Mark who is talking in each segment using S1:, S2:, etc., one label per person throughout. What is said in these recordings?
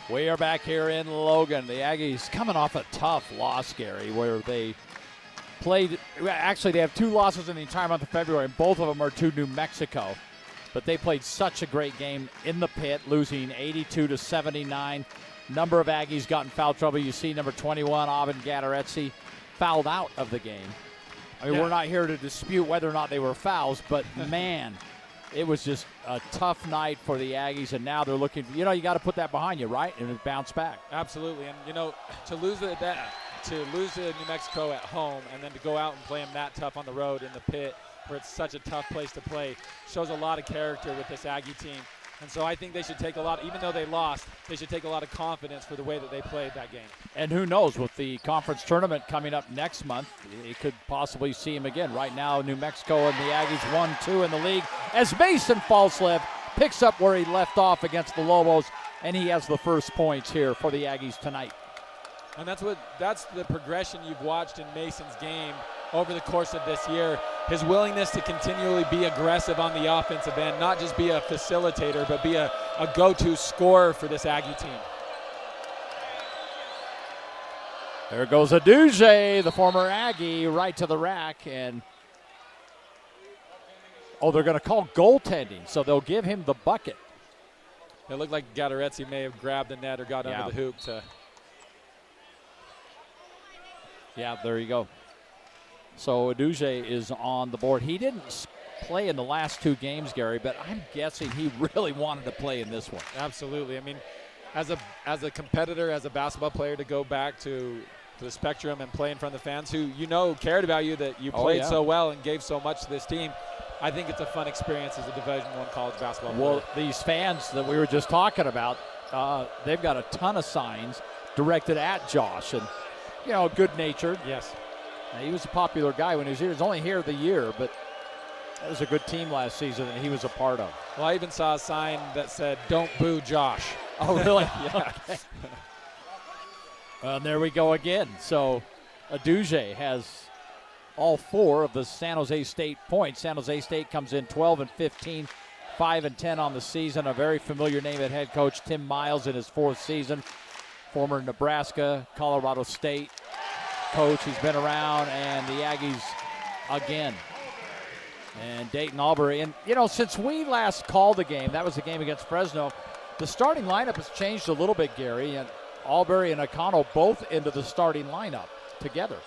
S1: We are back here in Logan. The Aggies coming off a tough loss, Gary, where they played. Actually, they have 2 losses in the entire month of February, and both of them are to New Mexico. But they played such a great game in the pit, losing 82-79. Number of Aggies got in foul trouble. You see number 21, Aubin Gadaretsi, fouled out of the game. I mean, We're not here to dispute whether or not they were fouls, but man, it was just a tough night for the Aggies, and now they're looking, you got to put that behind you, right, and bounce back.
S2: Absolutely, and, to lose to New Mexico at home and then to go out and play them that tough on the road in the pit where it's such a tough place to play shows a lot of character with this Aggie team. And so I think they should take a lot, even though they lost, they should take a lot of confidence for the way that they played that game.
S1: And who knows, with the conference tournament coming up next month, you could possibly see him again. Right now, New Mexico and the Aggies 1-2 in the league as Mason Falslev picks up where he left off against the Lobos, and he has the first points here for the Aggies tonight.
S2: And that's the progression you've watched in Mason's game over the course of this year. His willingness to continually be aggressive on the offensive end, not just be a facilitator, but be a go-to scorer for this Aggie team.
S1: There goes Aduje, the former Aggie, right to the rack. And they're going to call goaltending, so they'll give him the bucket.
S2: It looked like Gadaretsi may have grabbed the net or got under the hoop.
S1: Yeah, there you go. So Aduje is on the board. He didn't play in the last 2 games, Gary, but I'm guessing he really wanted to play in this one.
S2: Absolutely. I mean, as a competitor, as a basketball player, to go back to the Spectrum and play in front of the fans who cared about you, that you played so well and gave so much to this team, I think it's a fun experience as a Division I college basketball player.
S1: Well, these fans that we were just talking about, they've got a ton of signs directed at Josh, and good-natured.
S2: Yes.
S1: He was a popular guy when he was here. He was only here the year, but that was a good team last season that he was a part of.
S2: Well, I even saw a sign that said, "Don't boo Josh."
S1: Oh, really? Yeah. Okay. There we go again. So Aduje has all 4 of the San Jose State points. San Jose State comes in 12-15, 5-10 on the season. A very familiar name at head coach, Tim Miles, in his 4th season. Former Nebraska, Colorado State coach. He's been around, and the Aggies again. And Dayton Albury. And, since we last called the game, that was the game against Fresno, the starting lineup has changed a little bit, Gary. And Albury and Akano both into the starting lineup together.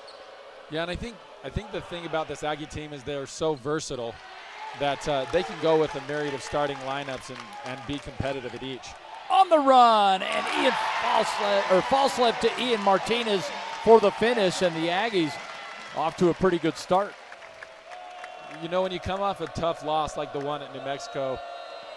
S2: Yeah, and I think the thing about this Aggie team is they're so versatile that they can go with a myriad of starting lineups and be competitive at each.
S1: On the run, and Falslev to Ian Martinez for the finish, and the Aggies off to a pretty good start.
S2: When you come off a tough loss like the one at New Mexico,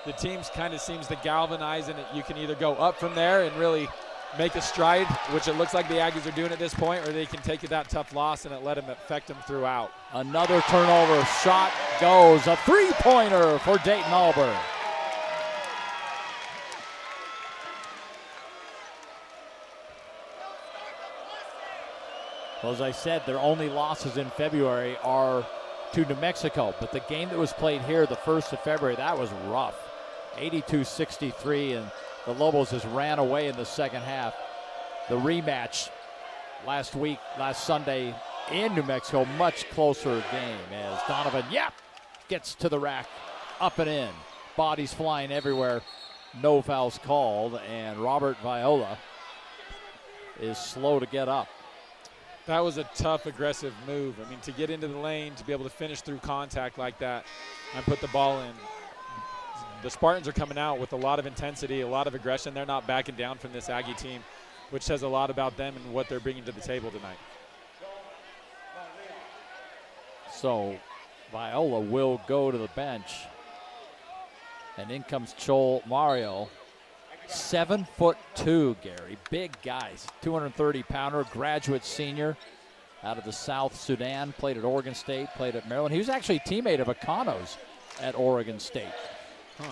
S2: the team kind of seems to galvanize, and you can either go up from there and really make a stride, which it looks like the Aggies are doing at this point, or they can take that tough loss and let them affect them throughout.
S1: Another turnover, shot goes, a 3-pointer for Dayton Albury. Well, as I said, their only losses in February are to New Mexico. But the game that was played here the 1st of February, that was rough. 82-63, and the Lobos just ran away in the second half. The rematch last Sunday in New Mexico, much closer game as Donovan, gets to the rack, up and in. Bodies flying everywhere. No fouls called, and Robert Viola is slow to get up.
S2: That was a tough, aggressive move. I mean, to get into the lane, to be able to finish through contact like that and put the ball in. The Spartans are coming out with a lot of intensity, a lot of aggression. They're not backing down from this Aggie team, which says a lot about them and what they're bringing to the table tonight.
S1: So Viola will go to the bench. And in comes Chol Mario. 7'2", Gary. Big guys. 230-pounder, graduate senior out of the South Sudan. Played at Oregon State, played at Maryland. He was actually a teammate of Akano's at Oregon State.
S2: Huh.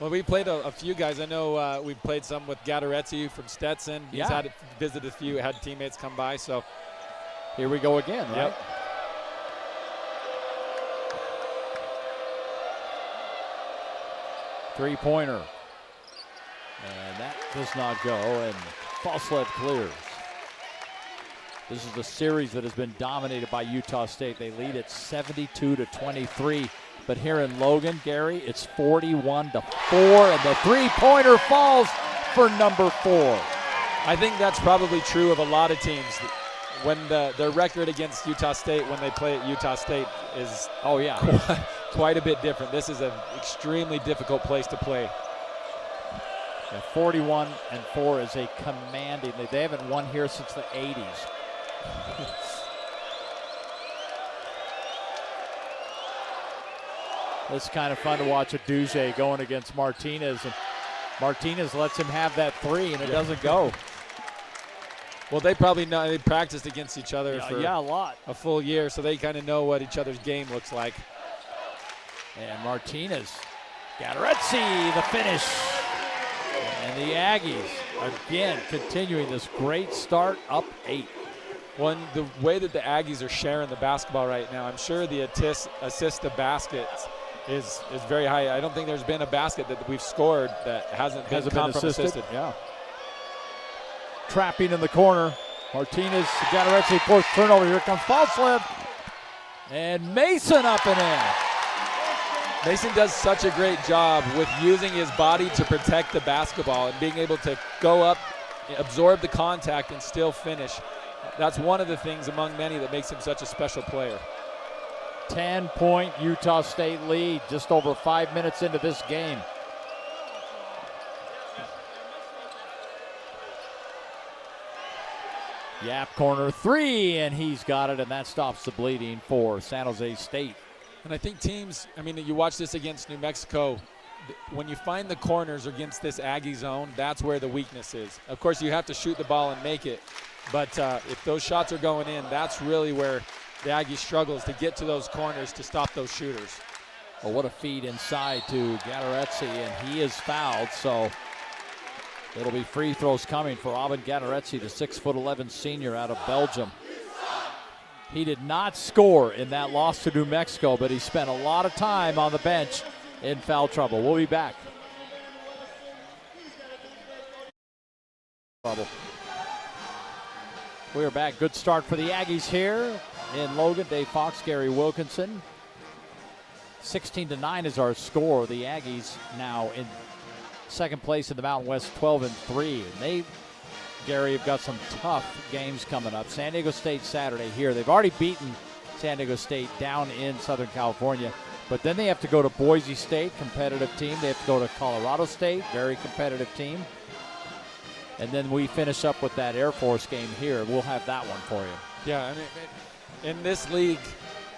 S2: Well, we played a few guys. I know we played some with Gadaretsi from Stetson. He's visited a few, had teammates come by. So
S1: here we go again, right?
S2: Yep.
S1: And that does not go, and false left clears. This is a series that has been dominated by Utah State. They lead at 72-23. But here in Logan, Gary, it's 41-4, and the three-pointer falls for number 4.
S2: I think that's probably true of a lot of teams. When their record against Utah State when they play at Utah State is quite a bit different. This is an extremely difficult place to play.
S1: Yeah, 41-4 is a commanding. They haven't won here since the 80s. It's kind of fun to watch a Duge going against Martinez, and Martinez lets him have that three, and it doesn't go.
S2: Well, they probably know, they practiced against each other for
S1: a lot.
S2: a full year, so they kind of know what each other's game looks like.
S1: And Martinez, Gadaretsi, the finish. And the Aggies, again, continuing this great start, up 8.
S2: Well, and the way that the Aggies are sharing the basketball right now, I'm sure the assist to baskets is very high. I don't think there's been a basket that we've scored that hasn't been assisted.
S1: Yeah. Trapping in the corner. Martinez, Gadaretsi, forced turnover. Here comes Falslip. And Mason up and in.
S2: Mason does such a great job with using his body to protect the basketball and being able to go up, absorb the contact, and still finish. That's one of the things among many that makes him such a special player.
S1: 10-point Utah State lead just over 5 minutes into this game. Yap corner three, and he's got it, and that stops the bleeding for San Jose State.
S2: And I think teams, I mean, you watch this against New Mexico, when you find the corners against this Aggie zone, that's where the weakness is. Of course, you have to shoot the ball and make it, but if those shots are going in, that's really where the Aggie struggles to get to those corners to stop those shooters.
S1: Well, what a feed inside to Gadaretsi, and he is fouled, so it'll be free throws coming for Aubin Gadaretsi, the 6'11" senior out of Belgium. He did not score in that loss to New Mexico, but he spent a lot of time on the bench in foul trouble. We'll be back. We are back. Good start for the Aggies here in Logan. Dave Fox, Gary Wilkinson. 16-9 is our score. The Aggies now in second place in the Mountain West, 12-3. And they, Gary, have got some tough games coming up. San Diego State Saturday here. They've already beaten San Diego State down in Southern California. But then they have to go to Boise State, competitive team. They have to go to Colorado State, very competitive team. And then we finish up with that Air Force game here. We'll have that one for you.
S2: Yeah, I mean, in this league,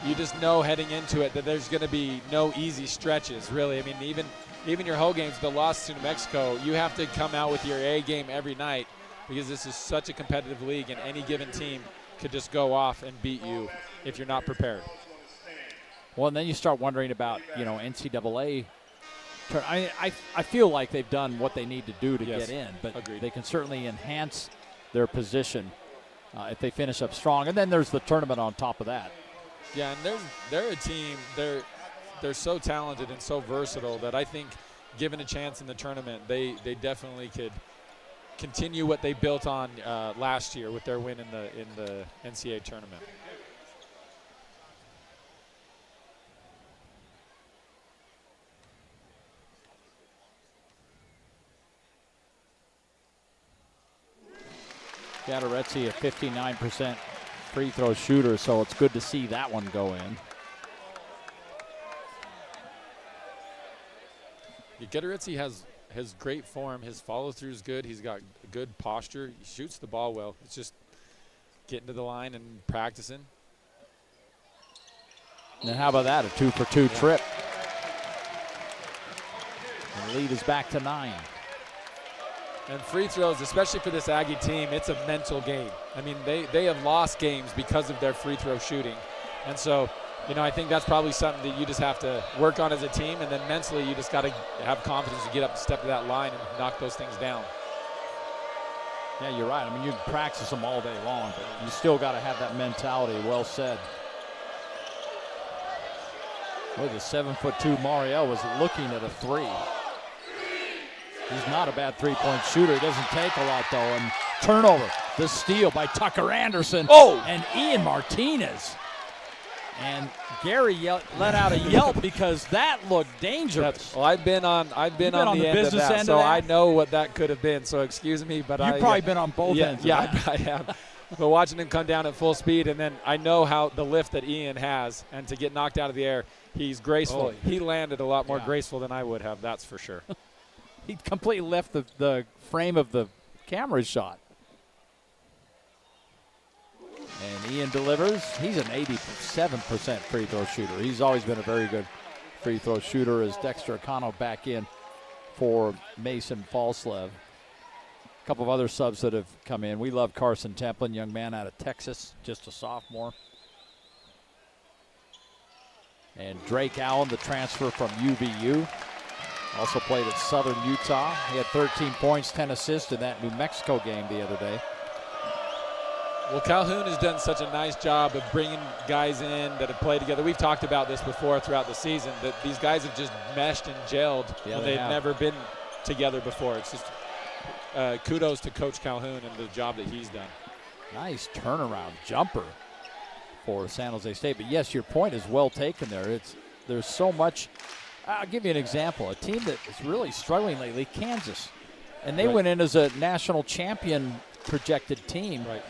S2: you just know heading into it that there's going to be no easy stretches, really. I mean, even your whole games, the loss to New Mexico, you have to come out with your A game every night because this is such a competitive league, and any given team could just go off and beat you if you're not prepared.
S1: Well, and then you start wondering about, NCAA. I feel like they've done what they need to do to get in, but
S2: agreed.
S1: They can certainly enhance their position if they finish up strong. And then there's the tournament on top of that.
S2: Yeah, and they're a team. They're so talented and so versatile that I think, given a chance in the tournament, they definitely could continue what they built on last year with their win in the NCAA tournament.
S1: Gadaretsi, a 59% free throw shooter, so it's good to see that one go in.
S2: Gadaretsi has great form. His follow-through is good. He's got good posture. He shoots the ball well. It's just getting to the line and practicing.
S1: And how about that, a 2-for-2 trip. And the lead is back to 9.
S2: And free throws, especially for this Aggie team, it's a mental game. I mean, they have lost games because of their free throw shooting. And so, I think that's probably something that you just have to work on as a team, and then mentally you just got to have confidence to get up and step to that line and knock those things down.
S1: Yeah, you're right. I mean, you can practice them all day long, but you still got to have that mentality. Well said. Boy, the 7'2" Mariel was looking at a three. He's not a bad three-point shooter. He doesn't take a lot, though. And turnover, the steal by Tucker Anderson.
S2: Oh!
S1: And Ian Martinez. And Gary let out a yelp because that looked dangerous.
S2: Well, I've been on the end of that, so I know what that could have been. So excuse me, but
S1: You've probably been on both ends.
S2: Yeah, I have. But watching him come down at full speed, and then I know how the lift that Ian has, and to get knocked out of the air, he's graceful. He landed a lot more graceful than I would have, that's for sure.
S1: He completely left the frame of the camera shot. And Ian delivers. He's an 87% free throw shooter. He's always been a very good free throw shooter as Dexter Acano back in for Mason Falslev. A couple of other subs that have come in. We love Carson Templin, young man out of Texas, just a sophomore. And Drake Allen, the transfer from UVU, also played at Southern Utah. He had 13 points, 10 assists in that New Mexico game the other day.
S2: Well, Calhoun has done such a nice job of bringing guys in that have played together. We've talked about this before throughout the season, that these guys have just meshed and gelled when they've never been together before. It's just kudos to Coach Calhoun and the job that he's done. Nice
S1: Turnaround jumper for San Jose State. But, yes, your point is well taken there. There's so much. I'll give you an example. A team that is really struggling lately, Kansas. And they went in as a national champion projected team.
S2: Right.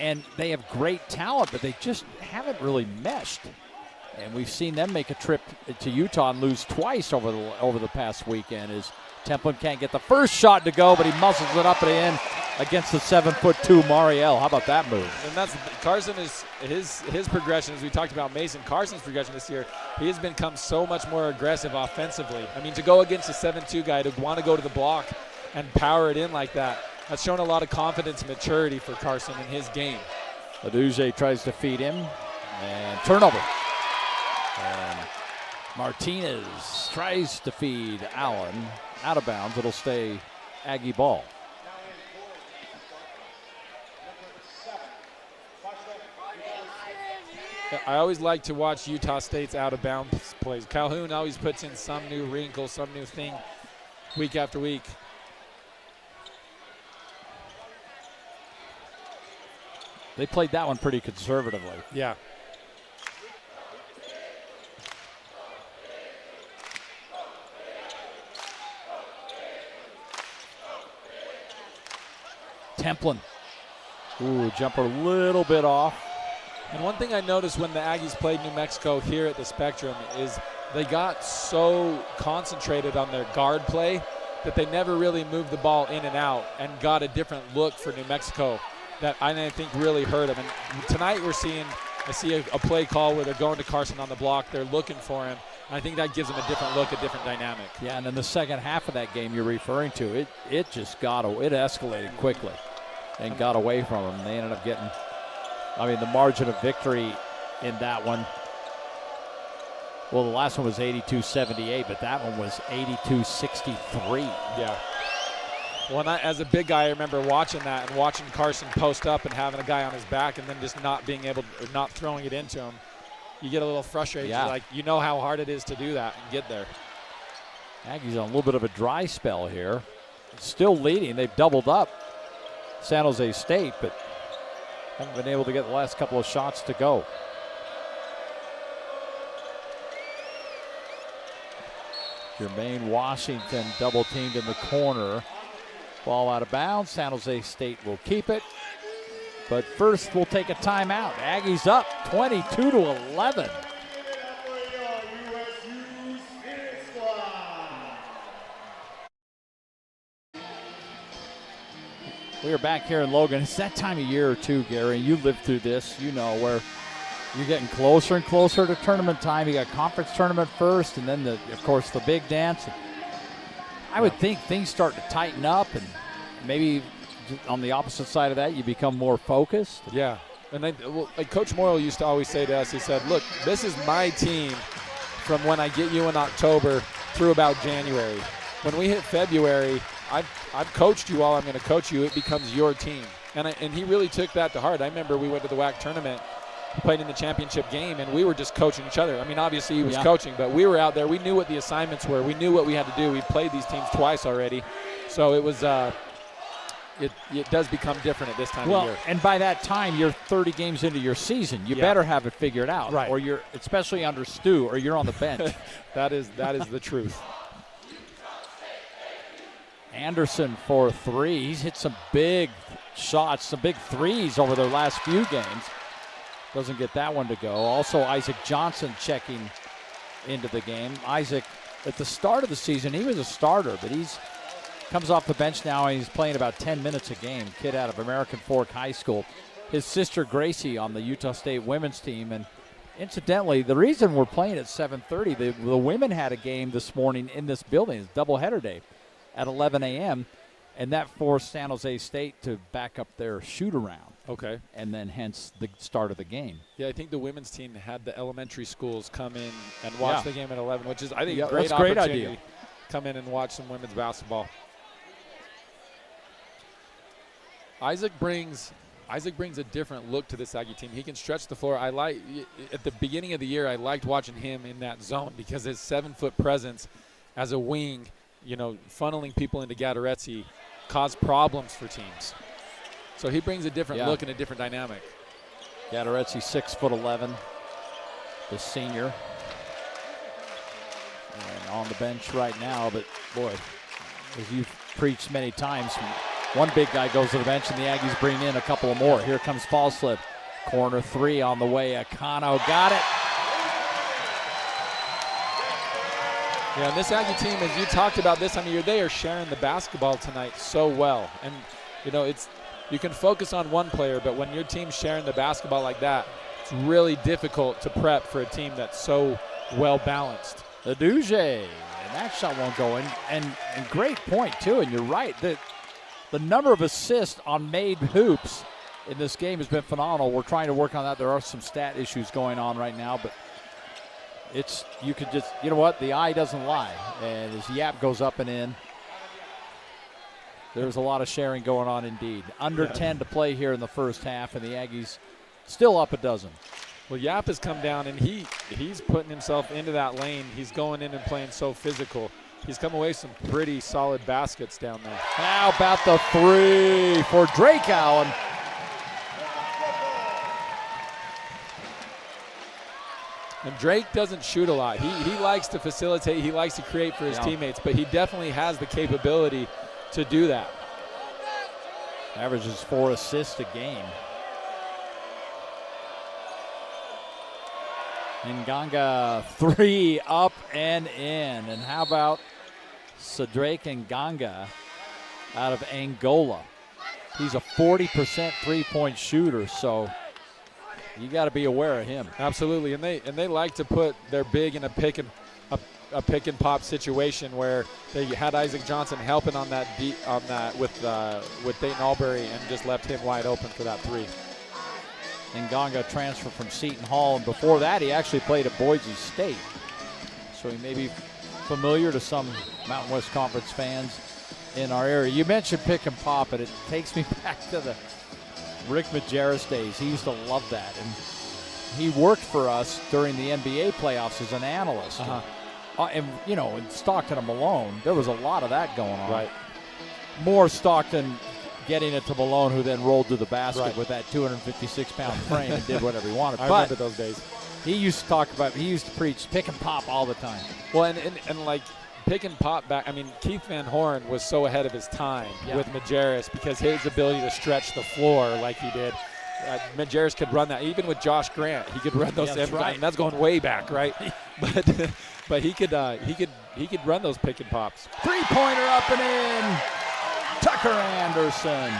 S1: And they have great talent, but they just haven't really meshed. And we've seen them make a trip to Utah and lose twice over the past weekend as Templin can't get the first shot to go, but he muscles it up at the end against the 7'2" Mariel. How about that move?
S2: And that's Carson is his progression, as we talked about Mason. Carson's progression this year, he has become so much more aggressive offensively. I mean, to go against a 7'2" guy, to want to go to the block and power it in like that, that's shown a lot of confidence and maturity for Carson in his game.
S1: Aduje tries to feed him, and turnover. And Martinez tries to feed Allen out of bounds. It'll stay Aggie ball.
S2: I always like to watch Utah State's out of bounds plays. Calhoun always puts in some new wrinkle, some new thing week after week.
S1: They played that one pretty conservatively.
S2: Yeah.
S1: Templin. Ooh, jumper a little bit off.
S2: And one thing I noticed when the Aggies played New Mexico here at the Spectrum is they got so concentrated on their guard play that they never really moved the ball in and out and got a different look for New Mexico that I think really hurt them. And tonight I see a play call where they're going to Carson on the block. They're looking for him. And I think that gives them a different look, a different dynamic.
S1: Yeah, and in the second half of that game you're referring to, it just it escalated quickly and got away from them. They ended up getting, the margin of victory in that one. Well, the last one was 82-78, but that one was 82-63.
S2: Yeah. Well, as a big guy, I remember watching that and watching Carson post up and having a guy on his back and then just not being able to, or not throwing it into him. You get a little frustrated.
S1: Yeah.
S2: You know how hard it is to do that and get there.
S1: Aggies on a little bit of a dry spell here. Still leading. They've doubled up San Jose State, but haven't been able to get the last couple of shots to go. Jermaine Washington double teamed in the corner. Ball out of bounds. San Jose State will keep it. But first we'll take a timeout. Aggies up 22-11. We are back here in Logan. It's that time of year or two, Gary. You lived through this, where you're getting closer and closer to tournament time. You got conference tournament first, and then, of course, the big dance. I would think things start to tighten up, and maybe on the opposite side of that, you become more focused.
S2: Yeah. And like Coach Morrill used to always say to us, he said, look, this is my team from when I get you in October through about January. When we hit February, I've coached you all I'm going to coach you. It becomes your team. And he really took that to heart. I remember we went to the WAC tournament, played in the championship game, and we were just coaching each other. I mean, obviously he was
S1: Yeah.
S2: coaching, but we were out there. We knew what the assignments were. We knew what we had to do. We played these teams twice already. So it was it does become different at this time of year.
S1: And by that time, you're 30 games into your season. You
S2: Yeah.
S1: better have it figured out,
S2: Right.
S1: or you're especially under Stu, or you're on the bench.
S2: That is the truth.
S1: Anderson for 3. He's hit some big shots, some big threes over the last few games. Doesn't get that one to go. Also, Isaac Johnson checking into the game. Isaac, at the start of the season, he was a starter, but he's comes off the bench now, and he's playing about 10 minutes a game. Kid out of American Fork High School. His sister Gracie on the Utah State women's team. And incidentally, the reason we're playing at 7:30, the women had a game this morning in this building. It's doubleheader day at 11 a.m., and that forced San Jose State to back up their shoot-around,
S2: Okay.
S1: and then hence the start of the game.
S2: Yeah, I think the women's team had the elementary schools come in and watch
S1: Yeah.
S2: the game at 11, which is, I think,
S1: Yeah,
S2: a great
S1: that's a great
S2: opportunity.
S1: idea.
S2: Come in and watch some women's basketball. Isaac brings a different look to this Aggie team. He can stretch the floor. At the beginning of the year, I liked watching him in that zone because his 7-foot presence as a wing, funneling people into Gatoretse, caused problems for teams. So he brings a different look and a different dynamic.
S1: Gatoretse, 6'11", the senior, and on the bench right now. But boy, as you've preached many times, one big guy goes to the bench, and the Aggies bring in a couple of more. Here comes Fallslip. Corner 3 on the way. Akano got it.
S2: Yeah, and this Aggie team, as you talked about this time of year, they are sharing the basketball tonight so well. And, you can focus on one player, but when your team's sharing the basketball like that, it's really difficult to prep for a team that's so well balanced.
S1: The Duge, and that shot won't go in. And great point, too, and you're right. The number of assists on made hoops in this game has been phenomenal. We're trying to work on that. There are some stat issues going on right now, but you could just, you know what, the eye doesn't lie. And as Yap goes up and in, there's a lot of sharing going on indeed. Under 10 to play here in the first half, and the Aggies still up a dozen.
S2: Well, Yap has come down, and he's putting himself into that lane. He's going in and playing so physical. He's come away with some pretty solid baskets down there.
S1: How about the 3 for Drake Allen?
S2: And Drake doesn't shoot a lot. He likes to facilitate. He likes to create for his teammates, but he definitely has the capability to do that.
S1: Averages 4 assists a game. Nganga 3 up and in. And how about Sadrake Nganga out of Angola? He's a 40% three-point shooter, so you got to be aware of him.
S2: Absolutely, and they like to put their big in a pick and pop situation where they had Isaac Johnson helping on that with Dayton Albury and just left him wide open for that 3.
S1: Nganga transferred from Seton Hall, and before that he actually played at Boise State. So he may be familiar to some Mountain West Conference fans in our area. You mentioned pick and pop, and it takes me back to the Rick Majerus days. He used to love that, and he worked for us during the NBA playoffs as an analyst. And in Stockton and Malone, there was a lot of that going on.
S2: Right.
S1: More Stockton getting it to Malone, who then rolled to the basket with that 256-pound frame and did whatever he wanted.
S2: I remember those days.
S1: He used to preach pick and pop all the time.
S2: Well, and like pick and pop back. I mean, Keith Van Horn was so ahead of his time with Majerus because his ability to stretch the floor like he did. Majerus could run that. Even with Josh Grant, he could run those.
S1: That's right.
S2: And that's going way back, right? but he could run those pick and pops.
S1: Three-pointer up and in. Tucker Anderson.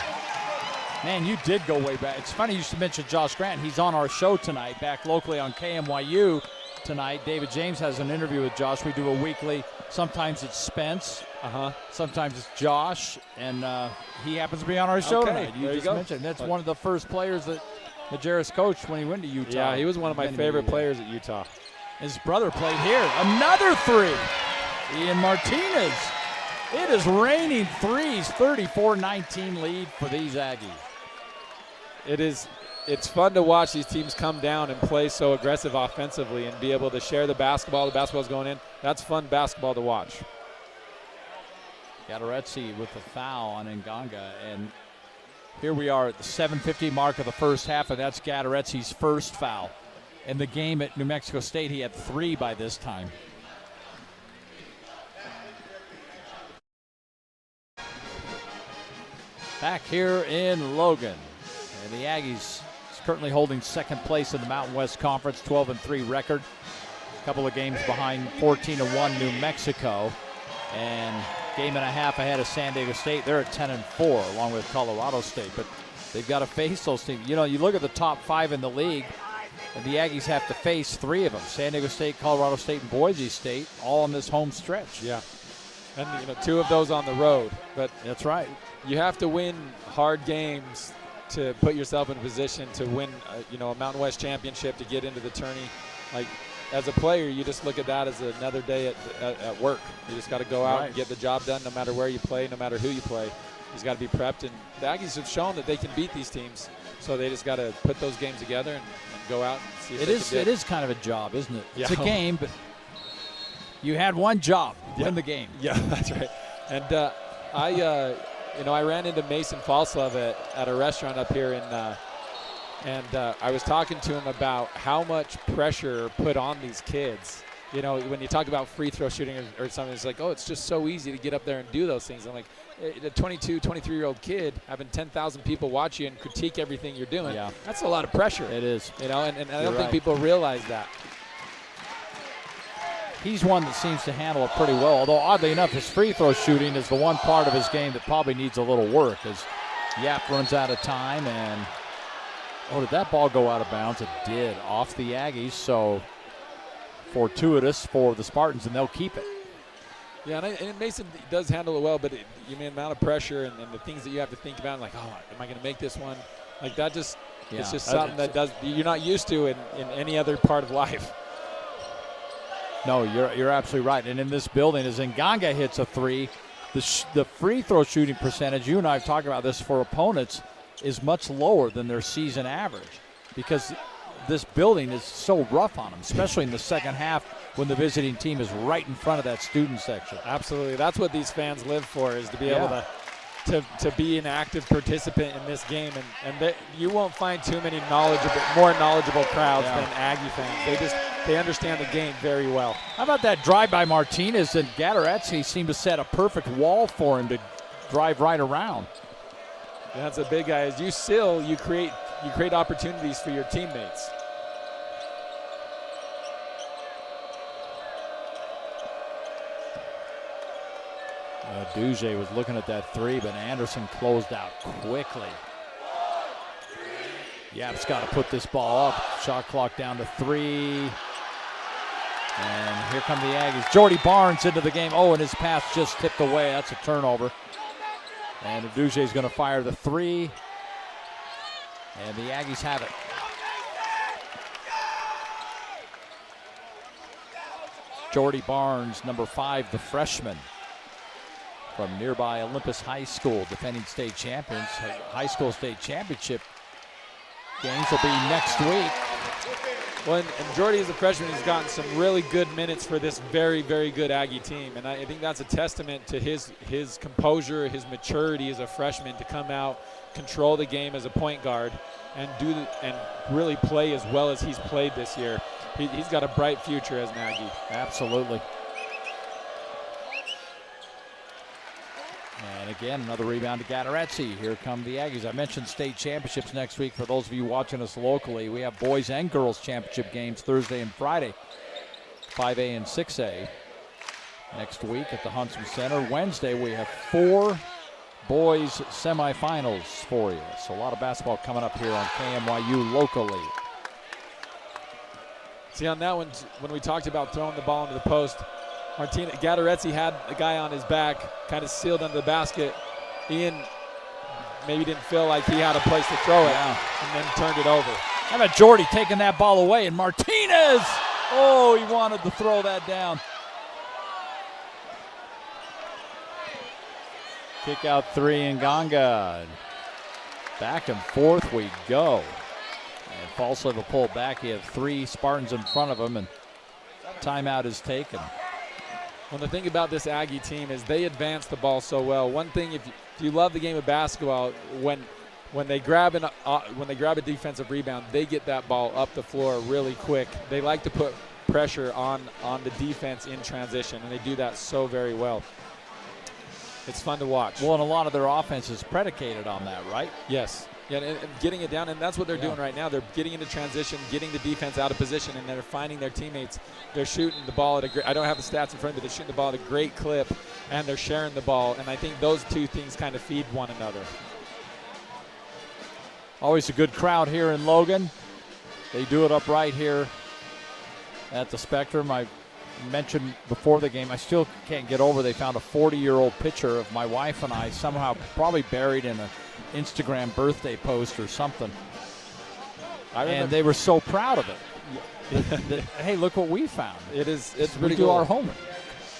S1: Man, you did go way back. It's funny you should mention Josh Grant. He's on our show tonight, back locally on KMYU tonight. David James has an interview with Josh. We do a weekly. Sometimes it's Spence. Sometimes it's Josh. And he happens to be on our show tonight. You just mentioned. That's one of the first players that Majerus coached when he went to Utah.
S2: Yeah, he was one of my favorite players at Utah.
S1: His brother played here. Another 3. Ian Martinez. It is raining threes. 34-19 lead for these Aggies.
S2: It is. it's fun to watch these teams come down and play so aggressive offensively and be able to share the basketball. The basketball's going in. That's fun basketball to watch.
S1: Gadaretse with the foul on Nganga, and here we are at the 7:50 mark of the first half, and that's Gadaretse's first foul. In the game at New Mexico State, he had 3 by this time. Back here in Logan, and the Aggies currently holding second place in the Mountain West Conference, 12-3 record. A couple of games behind 14-1 New Mexico, and game and a half ahead of San Diego State. They're at 10-4 along with Colorado State, but they've got to face those teams. You know, you look at the top 5 in the league, and the Aggies have to face 3 of them: San Diego State, Colorado State, and Boise State, all on this home stretch.
S2: Yeah, and 2 of those on the road. But
S1: that's right.
S2: You have to win hard games to put yourself in a position to win, a Mountain West championship, to get into the tourney. Like, as a player, you just look at that as another day at work. You just got to go out and get the job done, no matter where you play, no matter who you play. You just got to be prepped, and the Aggies have shown that they can beat these teams. So they just got to put those games together and go out and see if they can do it.
S1: It is kind of a job, isn't it?
S2: Yeah.
S1: It's a game, but you had one job: win the game.
S2: Yeah, that's right. And I ran into Mason Falslove at a restaurant up here and I was talking to him about how much pressure put on these kids. When you talk about free throw shooting or something, it's like, oh, it's just so easy to get up there and do those things. I'm like, a 22, 23-year-old kid having 10,000 people watch you and critique everything you're doing, that's a lot of pressure.
S1: It is.
S2: And I don't think people realize that.
S1: He's one that seems to handle it pretty well, although oddly enough, his free throw shooting is the one part of his game that probably needs a little work as Yap runs out of time. And, did that ball go out of bounds? It did, off the Aggies, so fortuitous for the Spartans, and they'll keep it.
S2: Yeah, and Mason does handle it well, but the amount of pressure and the things that you have to think about, like, am I going to make this one? Like, that just, it's just something that you're not used to in any other part of life.
S1: No, you're absolutely right. And in this building, as Nganga hits a 3, the free throw shooting percentage, you and I have talked about this, for opponents is much lower than their season average, because this building is so rough on them, especially in the second half when the visiting team is right in front of that student section.
S2: Absolutely. That's what these fans live for, is to be able to be an active participant in this game. And you won't find too many more knowledgeable crowds than Aggie fans. They understand the game very well.
S1: How about that drive by Martinez? And Gadaretse seemed to set a perfect wall for him to drive right around.
S2: And that's a big guy. As you create opportunities for your teammates.
S1: Duje was looking at that 3, but Anderson closed out quickly. Yap's got to put this ball up. Shot clock down to 3. And here come the Aggies. Jordy Barnes into the game. And his pass just tipped away. That's a turnover. And Duje is going to fire the 3. And the Aggies have it. Jordy Barnes, number 5, the freshman from nearby Olympus High School, defending state champions. High school state championship games will be next week.
S2: Well, and Jordy, as a freshman, he's gotten some really good minutes for this very, very good Aggie team. And I think that's a testament to his composure, his maturity as a freshman, to come out, control the game as a point guard, and really play as well as he's played this year. He's got a bright future as an Aggie.
S1: Absolutely. And again, another rebound to Gadaretse. Here come the Aggies. I mentioned state championships next week. For those of you watching us locally, we have boys and girls championship games Thursday and Friday, 5A and 6A. Next week at the Huntsman Center. Wednesday, we have 4 boys semifinals for you. So a lot of basketball coming up here on KMYU locally.
S2: See, on that one, when we talked about throwing the ball into the post, Gadaretse had a guy on his back, kind of sealed under the basket. Ian maybe didn't feel like he had a place to throw it, and then turned it over.
S1: How about Jordy taking that ball away, and Martinez, he wanted to throw that down. Kick out 3 in Nganga. Back and forth we go. And Falslev will pull back. You have 3 Spartans in front of him, and timeout is taken.
S2: Well, the thing about this Aggie team is they advance the ball so well. One thing, if you love the game of basketball, when they grab a defensive rebound, they get that ball up the floor really quick. They like to put pressure on the defense in transition, and they do that so very well. It's fun to watch.
S1: Well, and a lot of their offense is predicated on that, right?
S2: Yes. Yeah, and getting it down, and that's what they're doing right now. They're getting into transition, getting the defense out of position, and they're finding their teammates. They're shooting the ball at a great, I don't have the stats in front of me, but they're shooting the ball at a great clip, and they're sharing the ball, and I think those two things kind of feed one another.
S1: Always a good crowd here in Logan. They do it up right here at the Spectrum. I mentioned before the game, I still can't get over they found a 40-year-old picture of my wife and I somehow probably buried in an Instagram birthday post or something. And they were so proud of it. Hey, look what we found.
S2: It's pretty
S1: we do
S2: cool.
S1: our homework.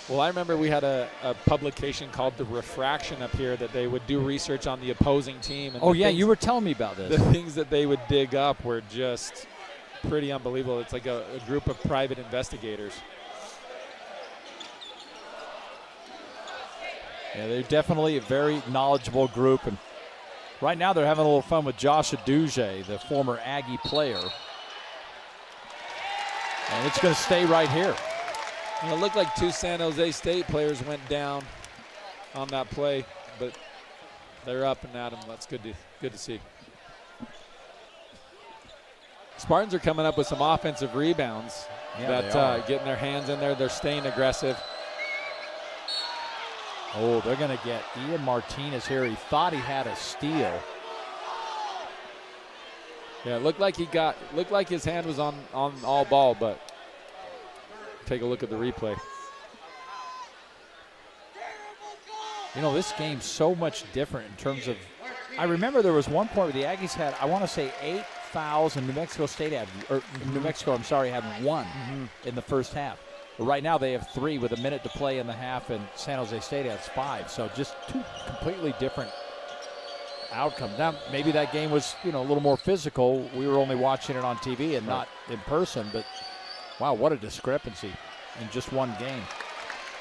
S2: Well, I remember we had a publication called The Refraction up here that they would do research on the opposing team. And
S1: you were telling me about this.
S2: The things that they would dig up were just pretty unbelievable. It's like a group of private investigators.
S1: Yeah, they're definitely a very knowledgeable group. And right now they're having a little fun with Josh Aduje, the former Aggie player. And it's going to stay right here.
S2: It looked like 2 San Jose State players went down on that play, but they're up and at them. That's good to see. Spartans are coming up with some offensive rebounds getting their hands in there. They're staying aggressive.
S1: Oh, they're going to get Ian Martinez here. He thought he had a steal.
S2: Yeah, it looked like his hand was on all ball, but take a look at the replay.
S1: You know, this game's so much different in terms of, I remember there was one point where the Aggies had, I want to say 8 fouls, and New Mexico had 1 in the first half. But right now they have 3 with a minute to play in the half, and San Jose State has 5. So just 2 completely different outcomes. Now, maybe that game was, a little more physical. We were only watching it on TV and not in person, but wow, what a discrepancy in just one game.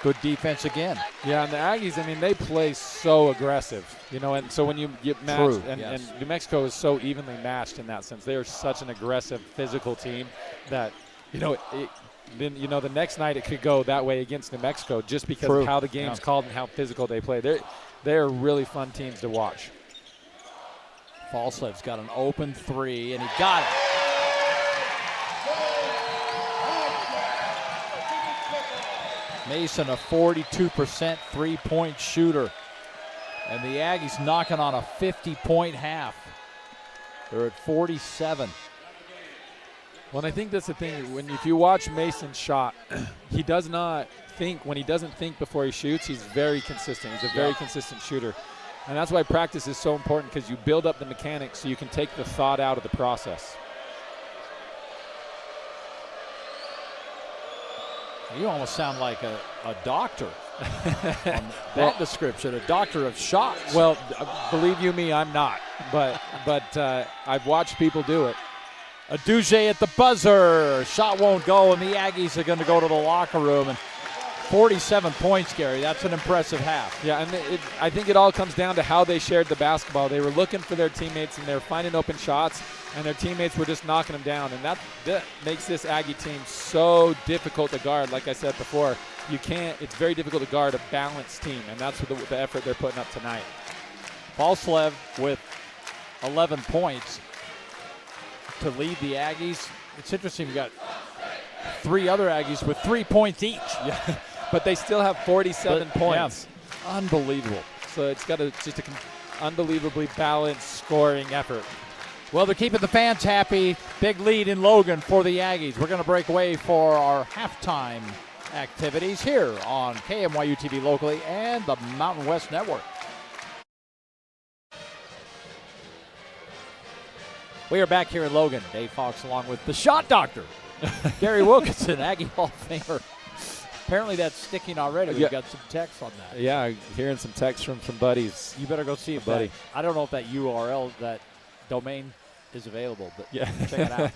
S1: Good defense again.
S2: Yeah, and the Aggies, they play so aggressive, and so when you get matched, and New Mexico is so evenly matched in that sense. They are such an aggressive, physical team that, the next night it could go that way against New Mexico just because of how the game's called and how physical they play. They're really fun teams to watch.
S1: Falslev's got an open 3, and he got it. Mason, a 42% three-point shooter. And the Aggies knocking on a 50-point half. They're at 47.
S2: Well, and I think that's the thing. If you watch Mason's shot, he does not think. When he doesn't think before he shoots, he's very consistent. He's a very consistent shooter. And that's why practice is so important, because you build up the mechanics so you can take the thought out of the process.
S1: You almost sound like a doctor on that description, a doctor of shots.
S2: Well, believe you me, I'm not. But I've watched people do it.
S1: Aduje at the buzzer. Shot won't go, and the Aggies are going to go to the locker room. And 47 points, Gary. That's an impressive half.
S2: Yeah, and I think it all comes down to how they shared the basketball. They were looking for their teammates, and they were finding open shots, and their teammates were just knocking them down. And that makes this Aggie team so difficult to guard. Like I said before, it's very difficult to guard a balanced team, and that's the effort they're putting up tonight.
S1: Falslev with 11 points to lead the Aggies. It's interesting, we've got 3 other Aggies with 3 points each.
S2: Yeah, but they still have 47 points.
S1: Yeah, unbelievable.
S2: So it's got just an unbelievably balanced scoring effort.
S1: Well, they're keeping the fans happy. Big lead in Logan for the Aggies. We're going to break away for our halftime activities here on KMYU TV locally and the Mountain West Network. We are back here in Logan. Dave Fox along with the shot doctor, Gary Wilkinson, Aggie Hall of Famer. Apparently that's sticking already. We've got some text on that.
S2: Yeah, hearing some text from some buddies.
S1: You better go see it, buddy. I don't know if that URL, that domain is available, but
S3: Yeah.
S1: check it out.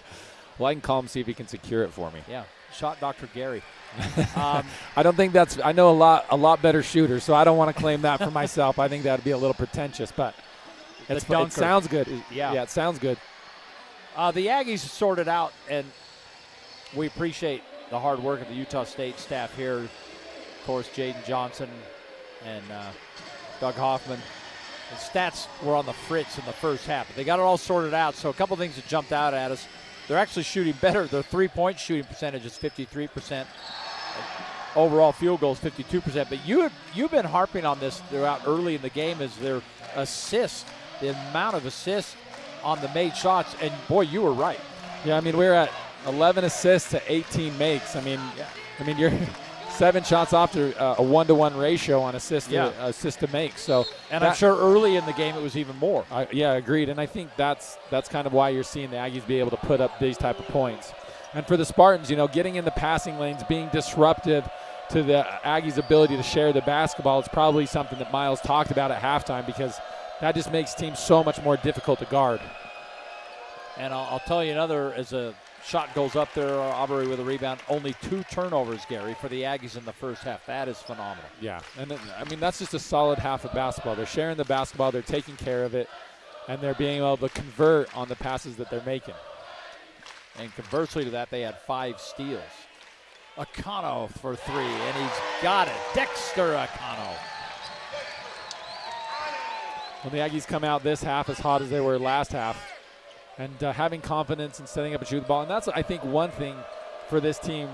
S3: Well, I can call him, see if he can secure it for me.
S1: Yeah, shot Dr. Gary.
S3: I don't think that's – I know a lot better shooter, so I don't want to claim that for myself. I think that would be a little pretentious, but it sounds good.
S1: Yeah,
S3: it sounds good.
S1: The Aggies sorted out, and we appreciate the hard work of the Utah State staff here. Of course, Jaden Johnson and Doug Hoffman. The stats were on the fritz in the first half. But they got it all sorted out, so a couple things that jumped out at us. They're actually shooting better. Their three-point shooting percentage is 53%. Overall field goals 52%. But you've been harping on this throughout early in the game is their assist, the amount of assists on the made shots. And, boy, you were right.
S3: Yeah, I mean, we're at 11 assists to 18 makes. I mean, you're 7 shots off to a 1-to-1 ratio on assist to make. So,
S1: and I'm sure early in the game it was even more.
S3: Agreed. And I think that's kind of why you're seeing the Aggies be able to put up these type of points. And for the Spartans, getting in the passing lanes, being disruptive to the Aggies' ability to share the basketball is probably something that Miles talked about at halftime, because that just makes teams so much more difficult to guard.
S1: And I'll tell you another, as a shot goes up there, Aubrey with a rebound, only 2 turnovers, Gary, for the Aggies in the first half. That is phenomenal.
S3: Yeah, and that's just a solid half of basketball. They're sharing the basketball, they're taking care of it, and they're being able to convert on the passes that they're making.
S1: And conversely to that, they had 5 steals. Akano for 3, and he's got it. Dexter Akano.
S3: When the Aggies come out this half as hot as they were last half, and having confidence in setting up and shoot the ball. And that's, I think, one thing for this team.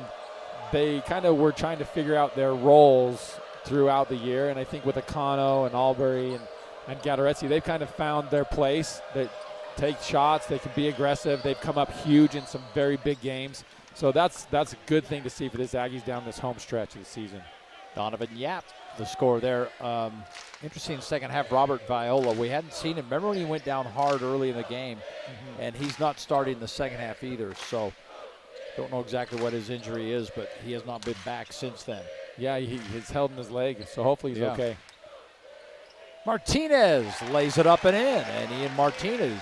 S3: They kind of were trying to figure out their roles throughout the year. And I think with Akano and Albury and Gattaretsi, they've kind of found their place. They take shots. They can be aggressive. They've come up huge in some very big games. So that's a good thing to see for this Aggies down this home stretch of the season.
S1: Donovan Yap, the score there. Interesting second half, Robert Viola. We hadn't seen him. Remember when he went down hard early in the game? Mm-hmm. And he's not starting the second half either. So don't know exactly what his injury is, but he has not been back since then.
S3: Yeah, he's held in his leg, so hopefully he's okay.
S1: Martinez lays it up and in, and Ian Martinez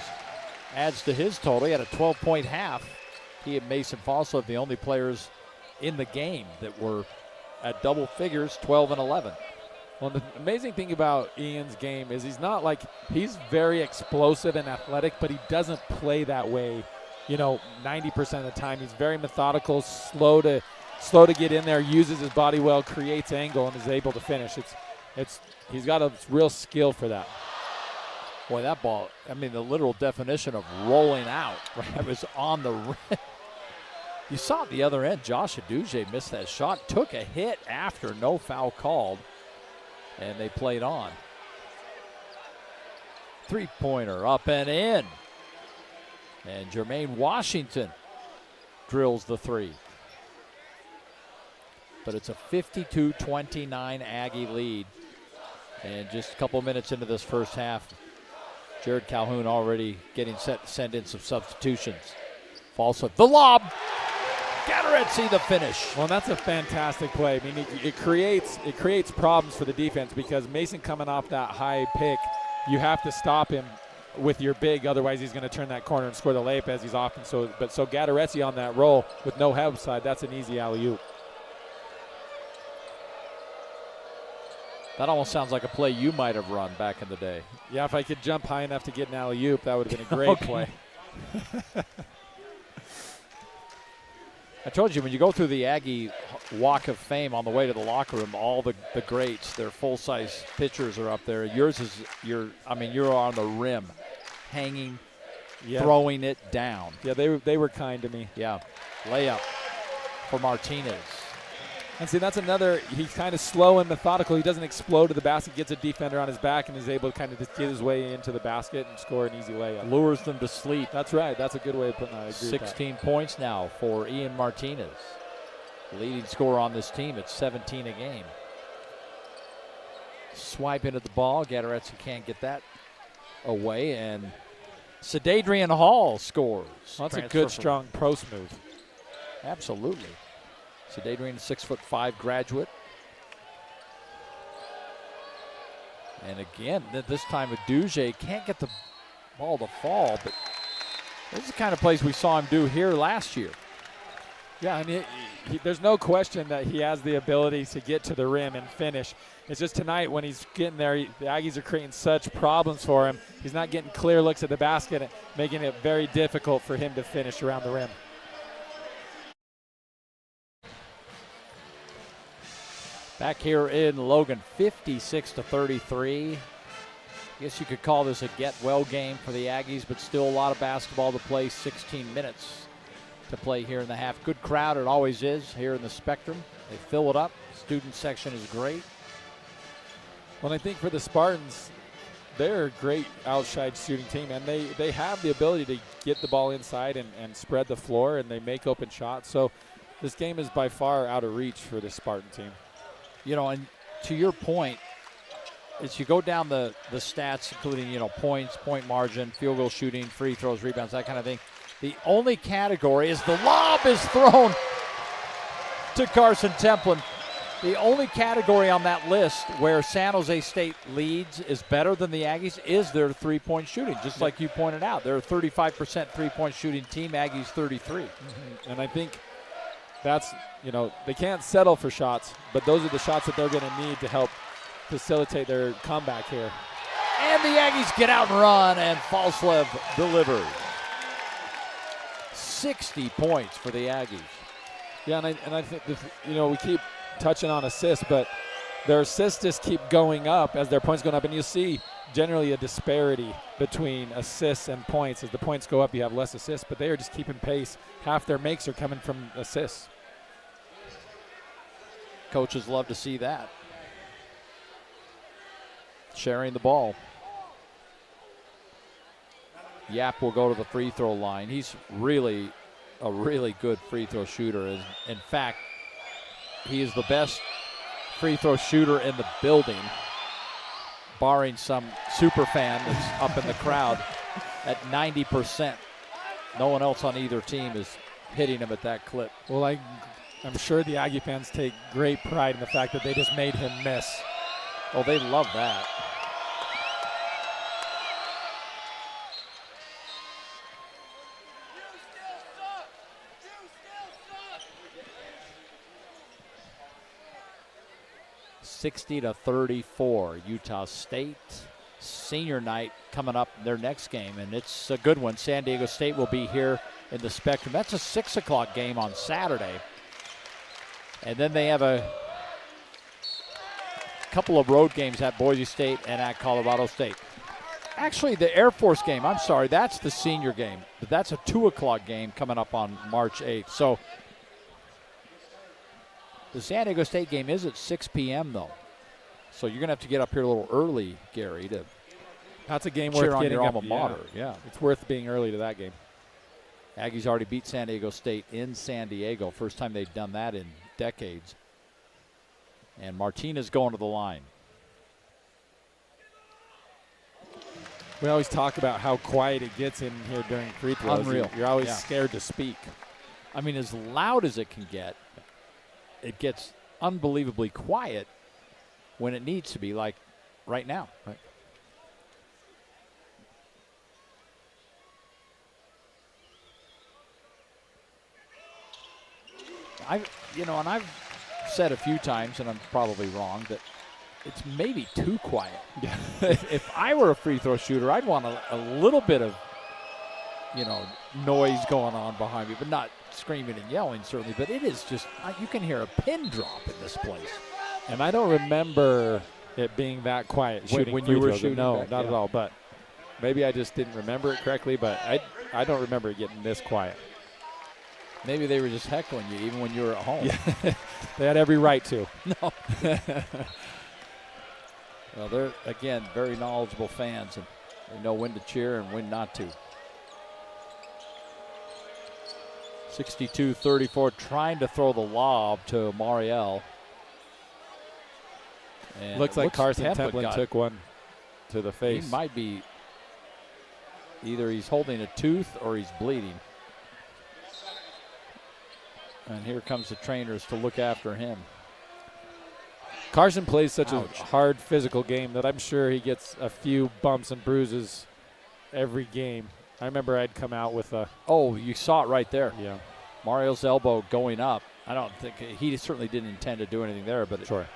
S1: adds to his total. He had a 12-point half. He and Mason Fossil, the only players in the game that were at double figures, 12 and 11.
S3: Well, the amazing thing about Ian's game is he's very explosive and athletic, but he doesn't play that way, 90% of the time. He's very methodical, slow to get in there, uses his body well, creates angle, and is able to finish. He's got a real skill for that.
S1: Boy, that ball, the literal definition of rolling out. It was on the rim. You saw at the other end, Josh Aduje missed that shot, took a hit after, no foul called, and they played on. 3-pointer up and in. And Jermaine Washington drills the 3. But it's a 52-29 Aggie lead. And just a couple minutes into this first half, Jared Calhoun already getting set to send in some substitutions. False with the lob. Gattaretsi the finish.
S3: Well, that's a fantastic play. It creates problems for the defense, because Mason coming off that high pick, you have to stop him with your big, otherwise he's going to turn that corner and score the layup as he's often. So Gattaretsi on that roll with no help side, that's an easy alley-oop.
S1: That almost sounds like a play you might have run back in the day.
S3: Yeah, if I could jump high enough to get an alley-oop, that would have been a great play.
S1: I told you, when you go through the Aggie Walk of Fame on the way to the locker room, all the greats, their full-size pictures are up there. Yours is, you're on the rim, hanging, throwing it down.
S3: Yeah, they were kind to me.
S1: Yeah, layup for Martinez.
S3: And see, that's another, he's kind of slow and methodical. He doesn't explode to the basket, gets a defender on his back, and is able to kind of just get his way into the basket and score an easy layup.
S1: Lures them to sleep.
S3: That's right. That's a good way of putting that.
S1: 16 points now for Ian Martinez. Leading scorer on this team at 17 a game. Swipe into the ball. Gattaretsi can't get that away, and Sadadrian Hall scores.
S3: Well, that's a good, strong post move.
S1: Absolutely. Sadadrian, 6'5" graduate. And again, this time Aduje can't get the ball to fall, but This is the kind of plays we saw him do here last year.
S3: Yeah, and there's no question that he has the ability to get to the rim and finish. It's just tonight when he's getting there, the Aggies are creating such problems for him. He's not getting clear looks at the basket, making it very difficult for him to finish around the rim.
S1: Back here in Logan, 56-33. I guess you could call this a get-well game for the Aggies, but still a lot of basketball to play, 16 minutes to play here in the half. Good crowd, it always is here in the Spectrum. They fill it up. Student section is great.
S3: Well, I think for the Spartans, they're a great outside shooting team, and they have the ability to get the ball inside and spread the floor, and they make open shots. So this game is by far out of reach for the Spartan team.
S1: You know, and to your point, as you go down the stats, including, you know, points, point margin, field goal shooting, free throws, rebounds, that kind of thing, the only category is the lob is thrown to Carson Templin. The only category on that list where San Jose State leads is better than the Aggies is their three-point shooting, just like you pointed out. They're a 35% three-point shooting team, Aggies 33.
S3: Mm-hmm. And I think that's, you know, they can't settle for shots, but those are the shots that they're going to need to help facilitate their comeback here.
S1: And the Aggies get out and run, and Falslev delivers. 60 points for the Aggies.
S3: Yeah, and I think, you know, we keep touching on assists, but their assists just keep going up as their points going up, and you see generally a disparity between assists and points. As the points go up, you have less assists, but they are just keeping pace. Half their makes are coming from assists.
S1: Coaches love to see that. Sharing the ball. Yap will go to the free throw line. He's really a really good free throw shooter. In fact, he is the best free throw shooter in the building, barring some super fan that's up in the crowd at 90%. No one else on either team is hitting him at that clip.
S3: Well, I'm sure the Aggie fans take great pride in the fact that they just made him miss.
S1: Oh, they love that. (60-34), Utah State. Senior night coming up their next game, and it's a good one. San Diego State will be here in the Spectrum. That's a 6 o'clock game on Saturday. And then they have a couple of road games at Boise State and at Colorado State. Actually, the Air Force game, I'm sorry, that's the senior game. But that's a 2 o'clock game coming up on March 8th. So the San Diego State game is at 6 p.m., though. So you're going to have to get up here a little early, Gary, to
S3: that's a game
S1: cheer
S3: worth
S1: on
S3: getting
S1: your
S3: up.
S1: alma mater. Yeah.
S3: It's worth being early to that game.
S1: Aggies already beat San Diego State in San Diego. First time they've done that in decades. And Martinez going to the line.
S3: We always talk about how quiet it gets in here during free throws.
S1: Unreal.
S3: You're always scared to speak.
S1: I mean, as loud as it can get, it gets unbelievably quiet when it needs to be, like right now.
S3: Right.
S1: I've said a few times, and I'm probably wrong, that it's maybe too quiet.
S3: Yeah.
S1: If I were a free throw shooter, I'd want a little bit of, noise going on behind me, but not screaming and yelling, certainly. But it is just, you can hear a pin drop in this place.
S3: And I don't remember it being that quiet shooting
S1: when
S3: free
S1: you were
S3: throws.
S1: shooting
S3: No,
S1: back,
S3: not
S1: yeah.
S3: at all. But maybe I just didn't remember it correctly, but I don't remember it getting this quiet.
S1: Maybe they were just heckling you even when you were at home.
S3: Yeah. They had every right to.
S1: No. Well, they're, again, very knowledgeable fans, and they know when to cheer and when not to. 62-34, trying to throw the lob to Mariel. And
S3: Looks like Carson
S1: Templin
S3: Templin took one to the face.
S1: He might be, either he's holding a tooth or he's bleeding. And here comes the trainers to look after him.
S3: Carson plays such
S1: Ouch.
S3: a hard physical game that I'm sure he gets a few bumps and bruises every game. I remember I'd come out with a
S1: Oh, you saw it right there.
S3: yeah.
S1: Mario's elbow going up. I don't think he certainly didn't intend to do anything there, but
S3: Sure.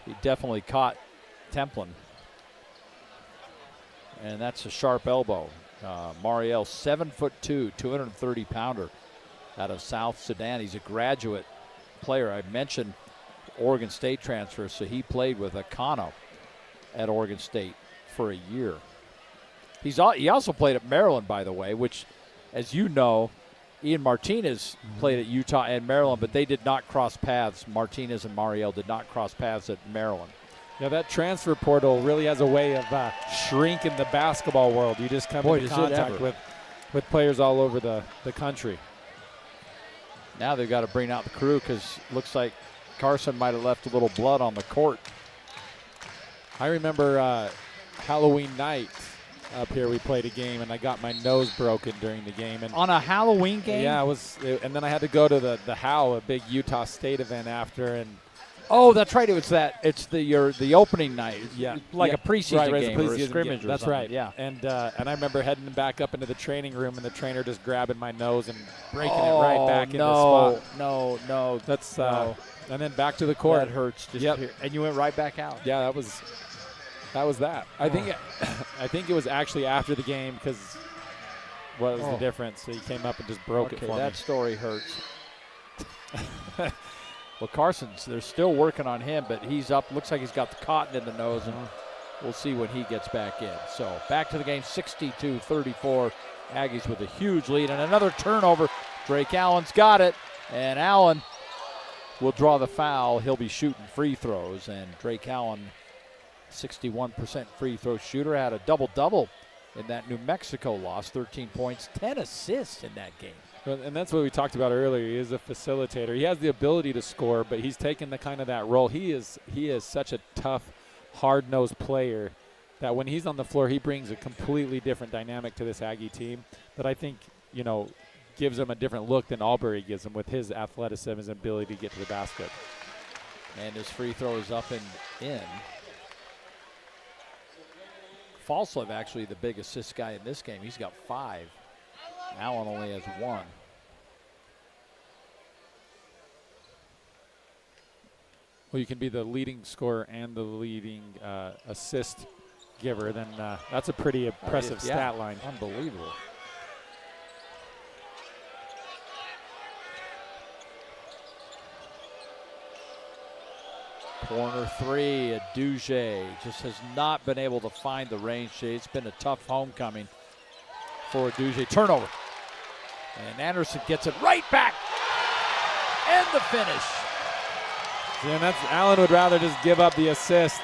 S1: he definitely caught Templin. And that's a sharp elbow. Mariel, 7'2", 230-pounder out of South Sudan. He's a graduate player. I mentioned Oregon State transfer, so he played with Akano at Oregon State for a year. He also played at Maryland, by the way, which, as you know, Ian Martinez played at Utah and Maryland, but they did not cross paths. Martinez and Mariel did not cross paths at Maryland.
S3: Yeah, that transfer portal really has a way of shrinking the basketball world. You just come into contact with players all over the country.
S1: Now they've got to bring out the crew because looks like Carson might have left a little blood on the court.
S3: I remember Halloween night up here we played a game, and I got my nose broken during the game. And
S1: On a Halloween game?
S3: yeah, and then I had to go to the Howl, a big Utah State event after, and
S1: Oh, that's right. It's the opening night.
S3: yeah,
S1: Like
S3: yeah.
S1: a preseason
S3: right,
S1: game or a
S3: preseason
S1: scrimmage
S3: game.
S1: or
S3: That's
S1: something.
S3: right.
S1: Yeah.
S3: And I remember heading back up into the training room, and the trainer just grabbing my nose and breaking it right back in the spot.
S1: No.
S3: That's
S1: No.
S3: and then back to the court.
S1: That hurts. Just
S3: Yep.
S1: here. And you went right back out.
S3: Yeah, that was that. I think it was actually after the game because what was the difference? So he came up and just broke it for
S1: that
S3: me.
S1: story hurts. Well, Carson's, they're still working on him, but he's up. Looks like he's got the cotton in the nose, and we'll see when he gets back in. So back to the game, 62-34. Aggies with a huge lead and another turnover. Drake Allen's got it, and Allen will draw the foul. He'll be shooting free throws, and Drake Allen, 61% free throw shooter, had a double-double in that New Mexico loss, 13 points, 10 assists in that game.
S3: And that's what we talked about earlier. He is a facilitator. He has the ability to score, but he's taken the kind of that role. He is such a tough, hard-nosed player that when he's on the floor, he brings a completely different dynamic to this Aggie team that I think, gives him a different look than Albury gives him with his athleticism, his ability to get to the basket.
S1: And his free throw is up and in. Falslev actually the big assist guy in this game. He's got 5. Allen only has 1.
S3: Well, you can be the leading scorer and the leading assist giver. Then that's a pretty impressive stat line.
S1: Unbelievable. Corner 3, Aduje just has not been able to find the range. It's been a tough homecoming for Aduje. Turnover. And Anderson gets it right back. And the finish.
S3: Yeah, and Allen would rather just give up the assist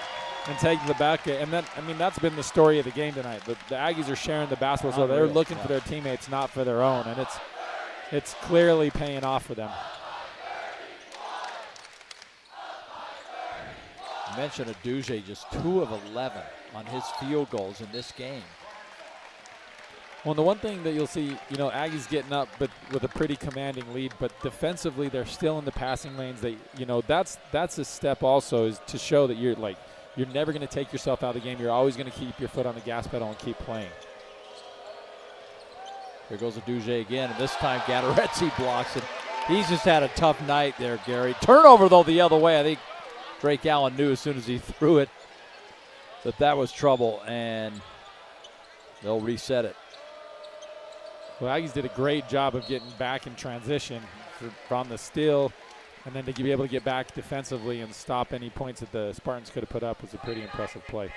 S3: and take the bucket. And that's been the story of the game tonight. The Aggies are sharing the basketball, so they're looking for their teammates, not for their own. And it's clearly paying off for them.
S1: I mentioned Aduje, just 2 of 11 on his field goals in this game.
S3: Well, the one thing that you'll see, Aggies getting up, but with a pretty commanding lead, but defensively they're still in the passing lanes. That's a step also, is to show that you're never going to take yourself out of the game. You're always going to keep your foot on the gas pedal and keep playing.
S1: Here goes Aduje again, and this time Gadarezzi blocks it. He's just had a tough night there, Gary. Turnover, though, the other way. I think Drake Allen knew as soon as he threw it that was trouble, and they'll reset it.
S3: Well, Aggies did a great job of getting back in transition from the steal, and then to be able to get back defensively and stop any points that the Spartans could have put up was a pretty impressive play.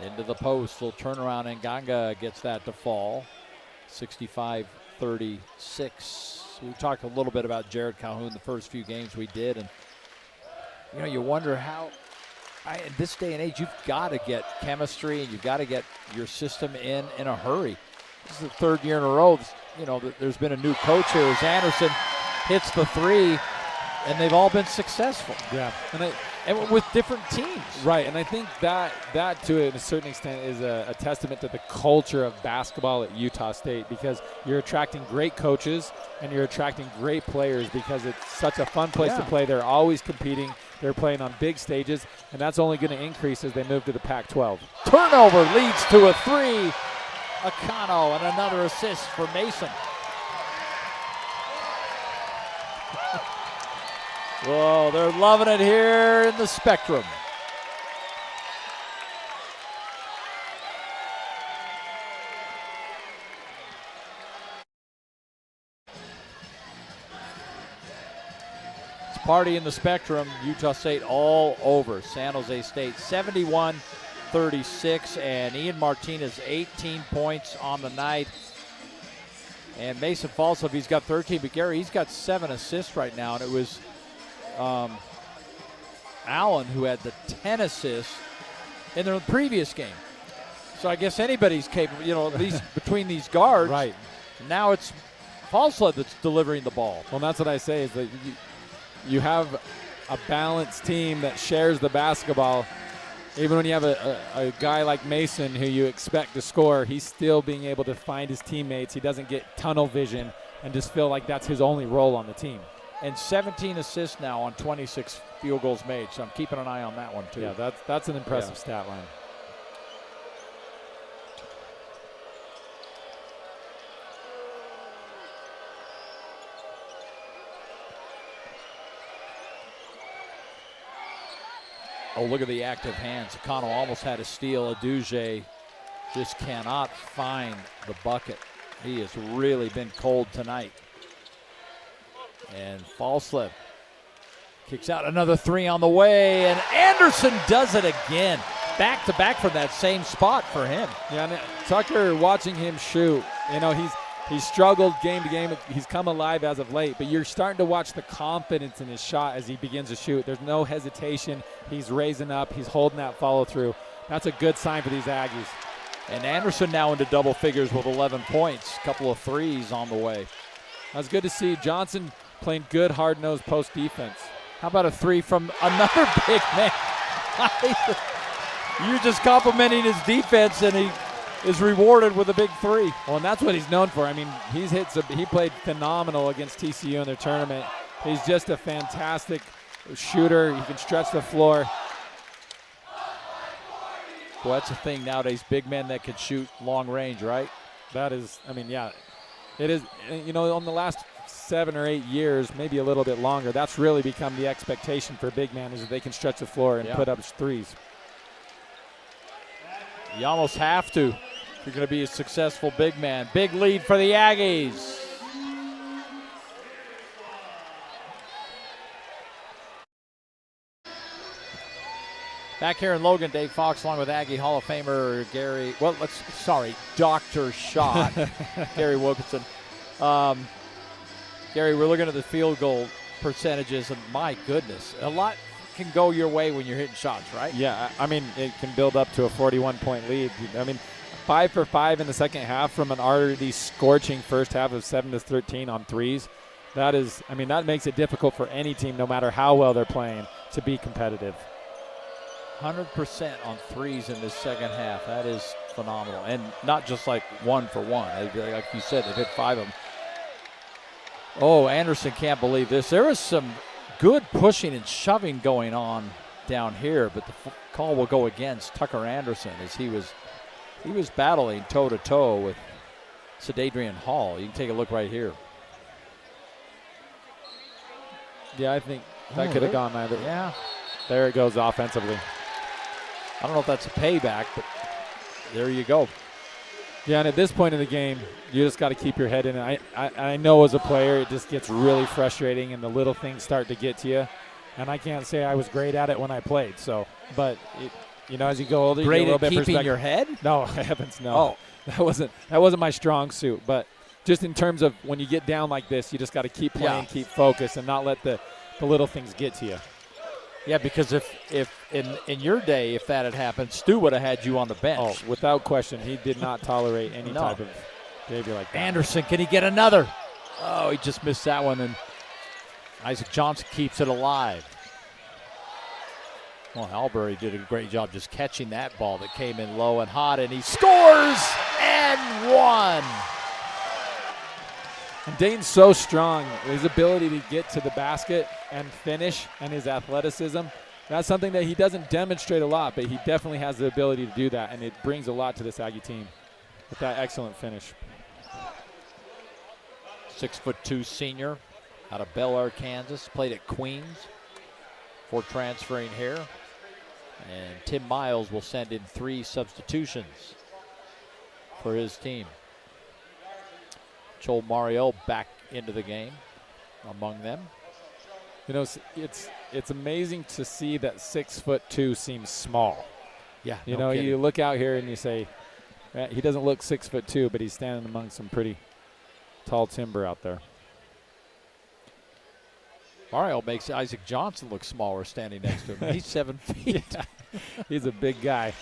S1: Into the post, little turnaround, and Ganga gets that to fall. 65-36. We talked a little bit about Jared Calhoun the first few games we did, and you wonder how, in this day and age, you've got to get chemistry and you've got to get your system in a hurry. This is the 3rd year in a row. There's been a new coach here as Anderson hits the 3, and they've all been successful.
S3: Yeah, and
S1: and with different teams.
S3: Right, and I think that to a certain extent is a testament to the culture of basketball at Utah State, because you're attracting great coaches and you're attracting great players because it's such a fun place to play. They're always competing. They're playing on big stages, and that's only going to increase as they move to the Pac-12.
S1: Turnover leads to a three. Akano and another assist for Mason. Whoa, they're loving it here in the Spectrum. It's a party in the Spectrum. Utah State all over San Jose State. 71-36, and Ian Martinez 18 points on the night. And Mason Falsov, he's got 13, but Gary, he's got 7 assists right now, and it was Allen who had the 10 assists in the previous game. So I guess anybody's capable, at least between these guards.
S3: Right.
S1: Now it's Falsov that's delivering the ball.
S3: Well, that's what I say is that you have a balanced team that shares the basketball. Even when you have a guy like Mason who you expect to score, he's still being able to find his teammates. He doesn't get tunnel vision and just feel like that's his only role on the team.
S1: And 17 assists now on 26 field goals made, so I'm keeping an eye on that one too.
S3: Yeah, that's an impressive stat line.
S1: Oh, look at the active hands. Akano almost had a steal. Aduje just cannot find the bucket. He has really been cold tonight. And Falslev kicks out another three on the way, and Anderson does it again. Back to back from that same spot for him.
S3: Yeah, and Tucker, watching him shoot, he's struggled game to game. He's come alive as of late, but you're starting to watch the confidence in his shot as he begins to shoot. There's no hesitation. He's raising up. He's holding that follow through. That's a good sign for these Aggies.
S1: And Anderson now into double figures with 11 points. Couple of threes on the way.
S3: That's good to see. Johnson playing good hard-nosed post defense.
S1: How about a three from another big man? You're just complimenting his defense, and he is rewarded with a big three.
S3: Well, and that's what he's known for. I mean, he played phenomenal against TCU in their tournament. He's just a fantastic shooter. He can stretch the floor.
S1: Well, that's the thing nowadays, big men that can shoot long range, right?
S3: That is, it is. On the last 7 or 8 years, maybe a little bit longer, that's really become the expectation for big men, is that they can stretch the floor and put up threes.
S1: You almost have to if you're going to be a successful big man. Big lead for the Aggies. Back here in Logan, Dave Fox along with Aggie Hall of Famer Dr. Schott, Gary Wilkinson. Gary, we're looking at the field goal percentages, and my goodness, a lot can go your way when you're hitting shots, right?
S3: Yeah, it can build up to a 41-point lead. 5 for 5 in the second half from an already scorching first half of 7-13 on threes. That makes it difficult for any team, no matter how well they're playing, to be competitive.
S1: 100% on threes in this second half. That is phenomenal. And not just like 1 for 1. Like you said, they've hit 5 of them. Oh, Anderson can't believe this. There was some good pushing and shoving going on down here, but the call will go against Tucker Anderson as he was battling toe-to-toe with Sadadrian Hall. You can take a look right here.
S3: Yeah, I think that could have gone either.
S1: Yeah.
S3: There it goes offensively.
S1: I don't know if that's a payback, but there you go.
S3: Yeah, and at this point in the game, you just got to keep your head in it. I know as a player it just gets really frustrating and the little things start to get to you. And I can't say I was great at it when I played. But as you go older, you get a little bit
S1: keeping your head?
S3: No, heavens no. Oh. That wasn't my strong suit. But just in terms of when you get down like this, you just got to keep playing, keep focused, and not let the little things get to you.
S1: Yeah, because if in your day, if that had happened, Stu would have had you on the bench.
S3: Oh, without question. He did not tolerate any type of behavior like that.
S1: Anderson, can he get another? Oh, he just missed that one, and Isaac Johnson keeps it alive. Well, Albury did a great job just catching that ball that came in low and hot, and he scores and one.
S3: And Dayton's so strong. His ability to get to the basket and finish and his athleticism, that's something that he doesn't demonstrate a lot, but he definitely has the ability to do that, and it brings a lot to this Aggie team with that excellent finish.
S1: 6'2" senior out of Bel Air, Kansas. Played at Queens before transferring here. And Tim Miles will send in 3 substitutions for his team. Joel Mario back into the game among them.
S3: You know, it's amazing to see that 6'2" seems small.
S1: Yeah,
S3: You know, you look out here and you say, he doesn't look 6'2", but he's standing among some pretty tall timber out there.
S1: Mario makes Isaac Johnson look smaller standing next to him. He's 7 feet.
S3: Yeah. He's a big guy.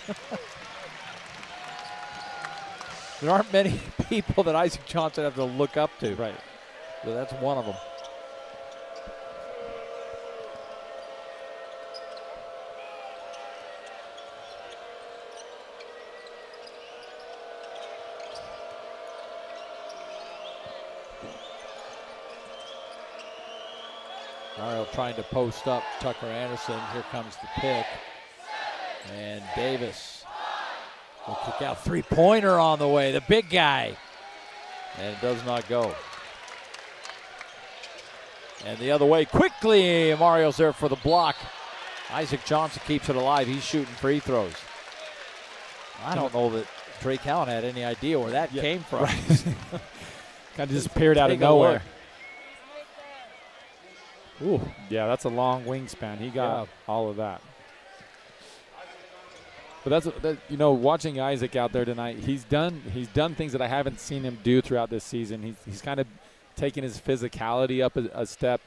S1: There aren't many people that Isaac Johnson have to look up to.
S3: Right.
S1: So that's one of them. Mario trying to post up Tucker Anderson. Here comes the pick. And Davis will kick out. Three-pointer on the way. The big guy. And it does not go. And the other way quickly. Mario's there for the block. Isaac Johnson keeps it alive. He's shooting free throws. I don't know that Drake Allen had any idea where that came from.
S3: Right. Kind of just appeared out of nowhere. Ooh, yeah, that's a long wingspan. He got all of that. But you know, watching Isaac out there tonight, he's done things that I haven't seen him do throughout this season. He's kind of taking his physicality up a step,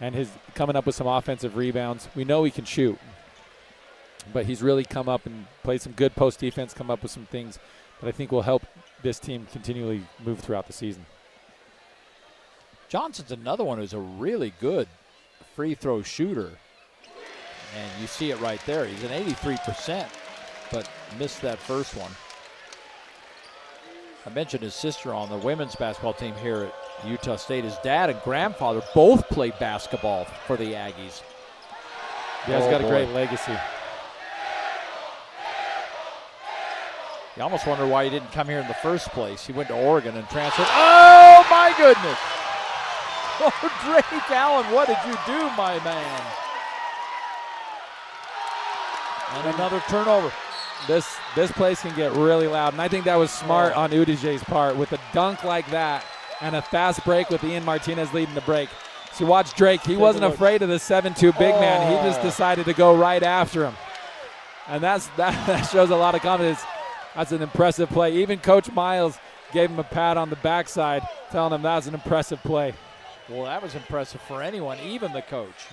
S3: and his coming up with some offensive rebounds. We know he can shoot, but he's really come up and played some good post defense, come up with some things that I think will help this team continually move throughout the season.
S1: Johnson's another one who's a really good free throw shooter, and you see it right there. He's an 83%, but missed that first one. I mentioned his sister on the women's basketball team here at Utah State. His dad and grandfather both played basketball for the Aggies.
S3: Yeah, he's got a great legacy.
S1: You almost wonder why he didn't come here in the first place. He went to Oregon and transferred. Oh, my goodness. Oh, Drake Allen, what did you do, my man? And another turnover.
S3: This place can get really loud, and I think that was smart on Udijay's part with a dunk like that and a fast break with Ian Martinez leading the break. So watch Drake. He wasn't afraid of the 7'2" big man. He just decided to go right after him. And that shows a lot of confidence. That's an impressive play. Even Coach Miles gave him a pat on the backside, telling him that was an impressive play.
S1: Well, that was impressive for anyone, even the coach.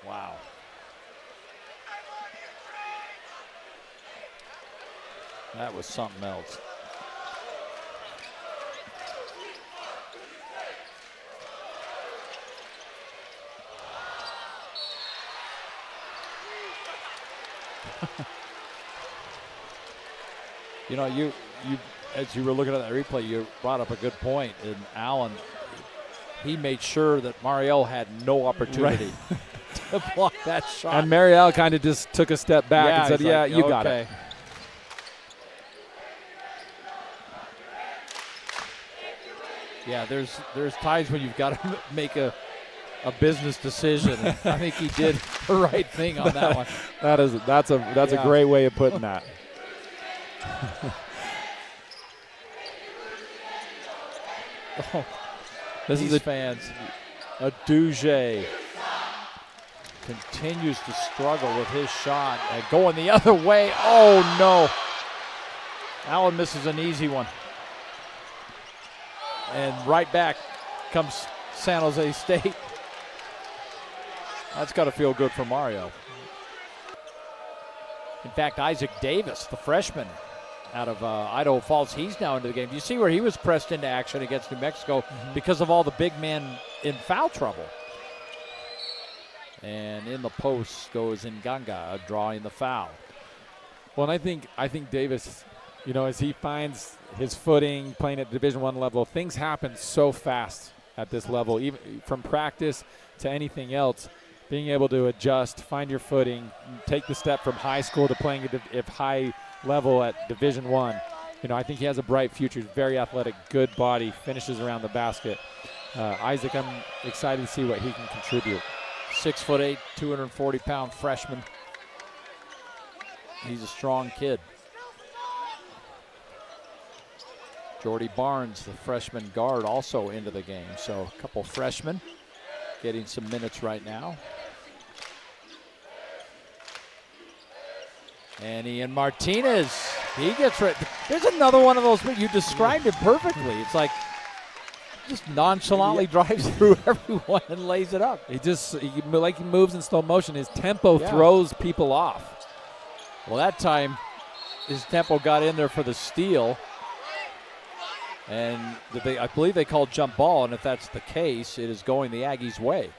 S1: Wow. That was something else. You know, you as you were looking at that replay, you brought up a good point. And Allen, he made sure that Mariel had no opportunity to block that shot.
S3: And Mariel kind of just took a step back and said, yeah, you got it.
S1: Yeah, there's times when you've got to make a business decision. I think he did the right thing on that one.
S3: That's a great way of putting that.
S1: These fans. Aduje continues to struggle with his shot and going the other way. Oh no! Allen misses an easy one. And right back comes San Jose State. That's got to feel good for Mario. In fact, Isaac Davis, the freshman out of Idaho Falls, he's now into the game. Do you see where he was pressed into action against New Mexico because of all the big men in foul trouble? And in the post goes Nganga, drawing the foul.
S3: Well, and I think Davis, as he finds his footing playing at Division I level, things happen so fast at this level, even from practice to anything else. Being able to adjust, find your footing, take the step from high school to playing at high level at Division I. I think he has a bright future. He's very athletic, good body, finishes around the basket. Isaac, I'm excited to see what he can contribute.
S1: 6'8", 240-pound freshman. He's a strong kid. Jordy Barnes, the freshman guard, also into the game. So a couple freshmen getting some minutes right now. And Ian Martinez, he gets right. There's another one of those. You described it perfectly. It's like just nonchalantly drives through everyone and lays it up.
S3: Like he moves in slow motion. His tempo throws people off.
S1: Well, that time his tempo got in there for the steal. And I believe they called jump ball, and if that's the case, it is going the Aggies' way.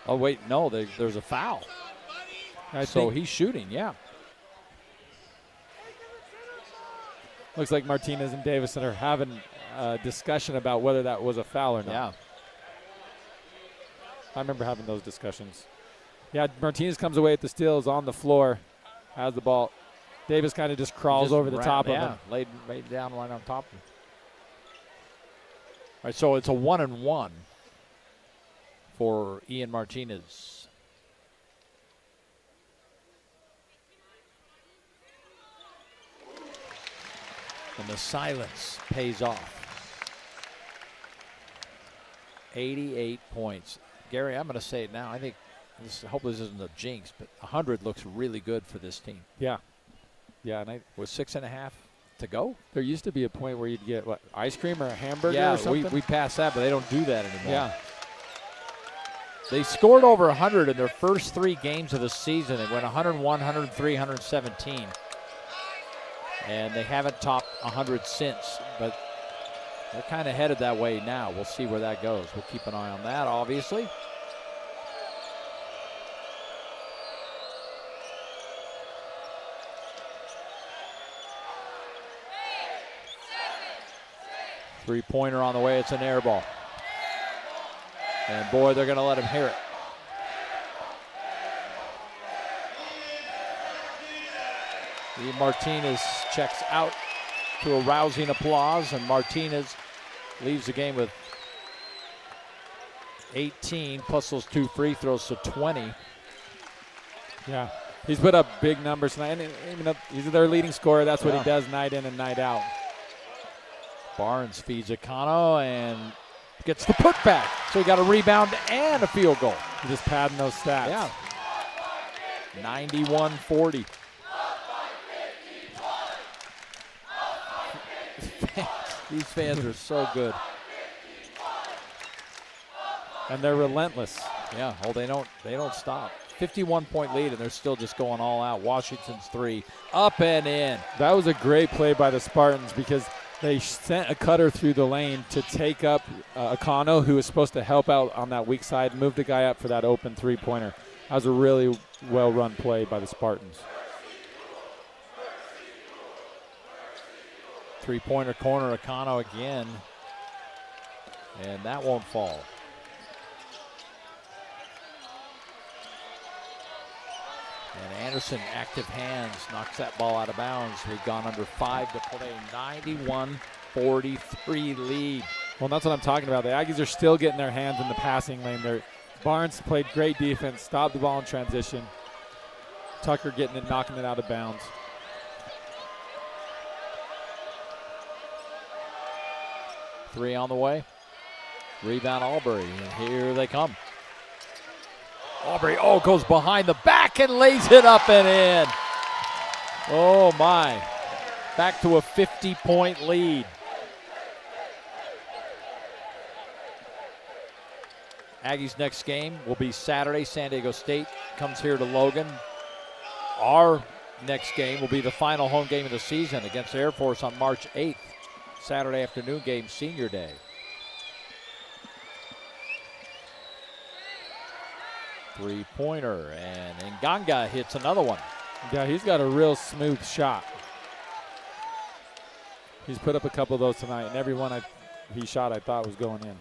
S1: Oh, wait, no, there's a foul. So he's shooting, yeah.
S3: Looks like Martinez and Davison are having a discussion about whether that was a foul or not.
S1: Yeah.
S3: I remember having those discussions. Yeah, Martinez comes away at the steal, is on the floor, has the ball. Davis kind of just crawls over the top of him.
S1: Laid down right on top of him. All right, so it's a 1-and-1 for Ian Martinez. And the silence pays off. 88 points. Gary, I'm going to say it now. I think hopefully this isn't a jinx, but 100 looks really good for this team.
S3: Yeah. Yeah, and
S1: with 6.5 to go.
S3: There used to be a point where you'd get, ice cream or a hamburger or something?
S1: Yeah, we passed that, but they don't do that anymore.
S3: Yeah.
S1: They scored over 100 in their first 3 games of the season. They went 101, 103, 117. And they haven't topped 100 since, but they're kind of headed that way now. We'll see where that goes. We'll keep an eye on that, obviously. Three-pointer on the way. It's an air ball. And, boy, they're going to let him hear it. Ian Martinez checks out to a rousing applause, and Martinez leaves the game with 18 plus those 2 free throws, so 20.
S3: Yeah, he's put up big numbers tonight. And he's their leading scorer. That's what he does night in and night out.
S1: Barnes feeds Akano and gets the putback. So he got a rebound and a field goal.
S3: He's just padding those stats.
S1: Yeah. 91-40. These fans are so good.
S3: And they're relentless.
S1: Yeah, they don't stop. 51-point lead, and they're still just going all out. Washington's 3, up and in.
S3: That was a great play by the Spartans because they sent a cutter through the lane to take up Akano, who was supposed to help out on that weak side, moved the guy up for that open three-pointer. That was a really well-run play by the Spartans.
S1: Three-pointer corner, Akano again. And that won't fall. And Anderson, active hands, knocks that ball out of bounds. We've gone under 5 to play. 91-43 lead.
S3: Well, that's what I'm talking about. The Aggies are still getting their hands in the passing lane. Barnes played great defense, stopped the ball in transition. Tucker getting it, knocking it out of bounds.
S1: Three on the way. Rebound Albury, and here they come. Aubrey, goes behind the back and lays it up and in. Oh, my. Back to a 50-point lead. Aggies' next game will be Saturday. San Diego State comes here to Logan. Our next game will be the final home game of the season against Air Force on March 8th. Saturday afternoon game, Senior Day. Three-pointer, and Nganga hits another one.
S3: Yeah, he's got a real smooth shot. He's put up a couple of those tonight, and every one he shot I thought was going in.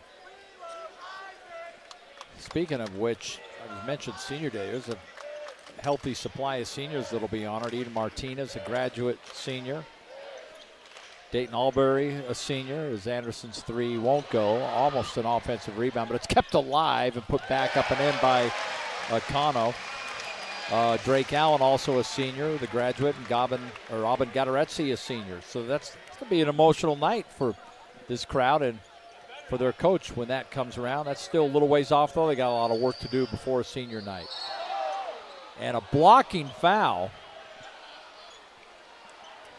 S1: Speaking of which, I mentioned Senior Day. There's a healthy supply of seniors that'll be honored. Eden Martinez, a graduate senior. Dayton Albury, a senior, as Anderson's three won't go. Almost an offensive rebound, but it's kept alive and put back up and in by Kano. Drake Allen, also a senior, the graduate, and Aubin Gadaretsi, a senior. So that's going to be an emotional night for this crowd and for their coach when that comes around. That's still a little ways off, though. They got a lot of work to do before senior night. And a blocking foul.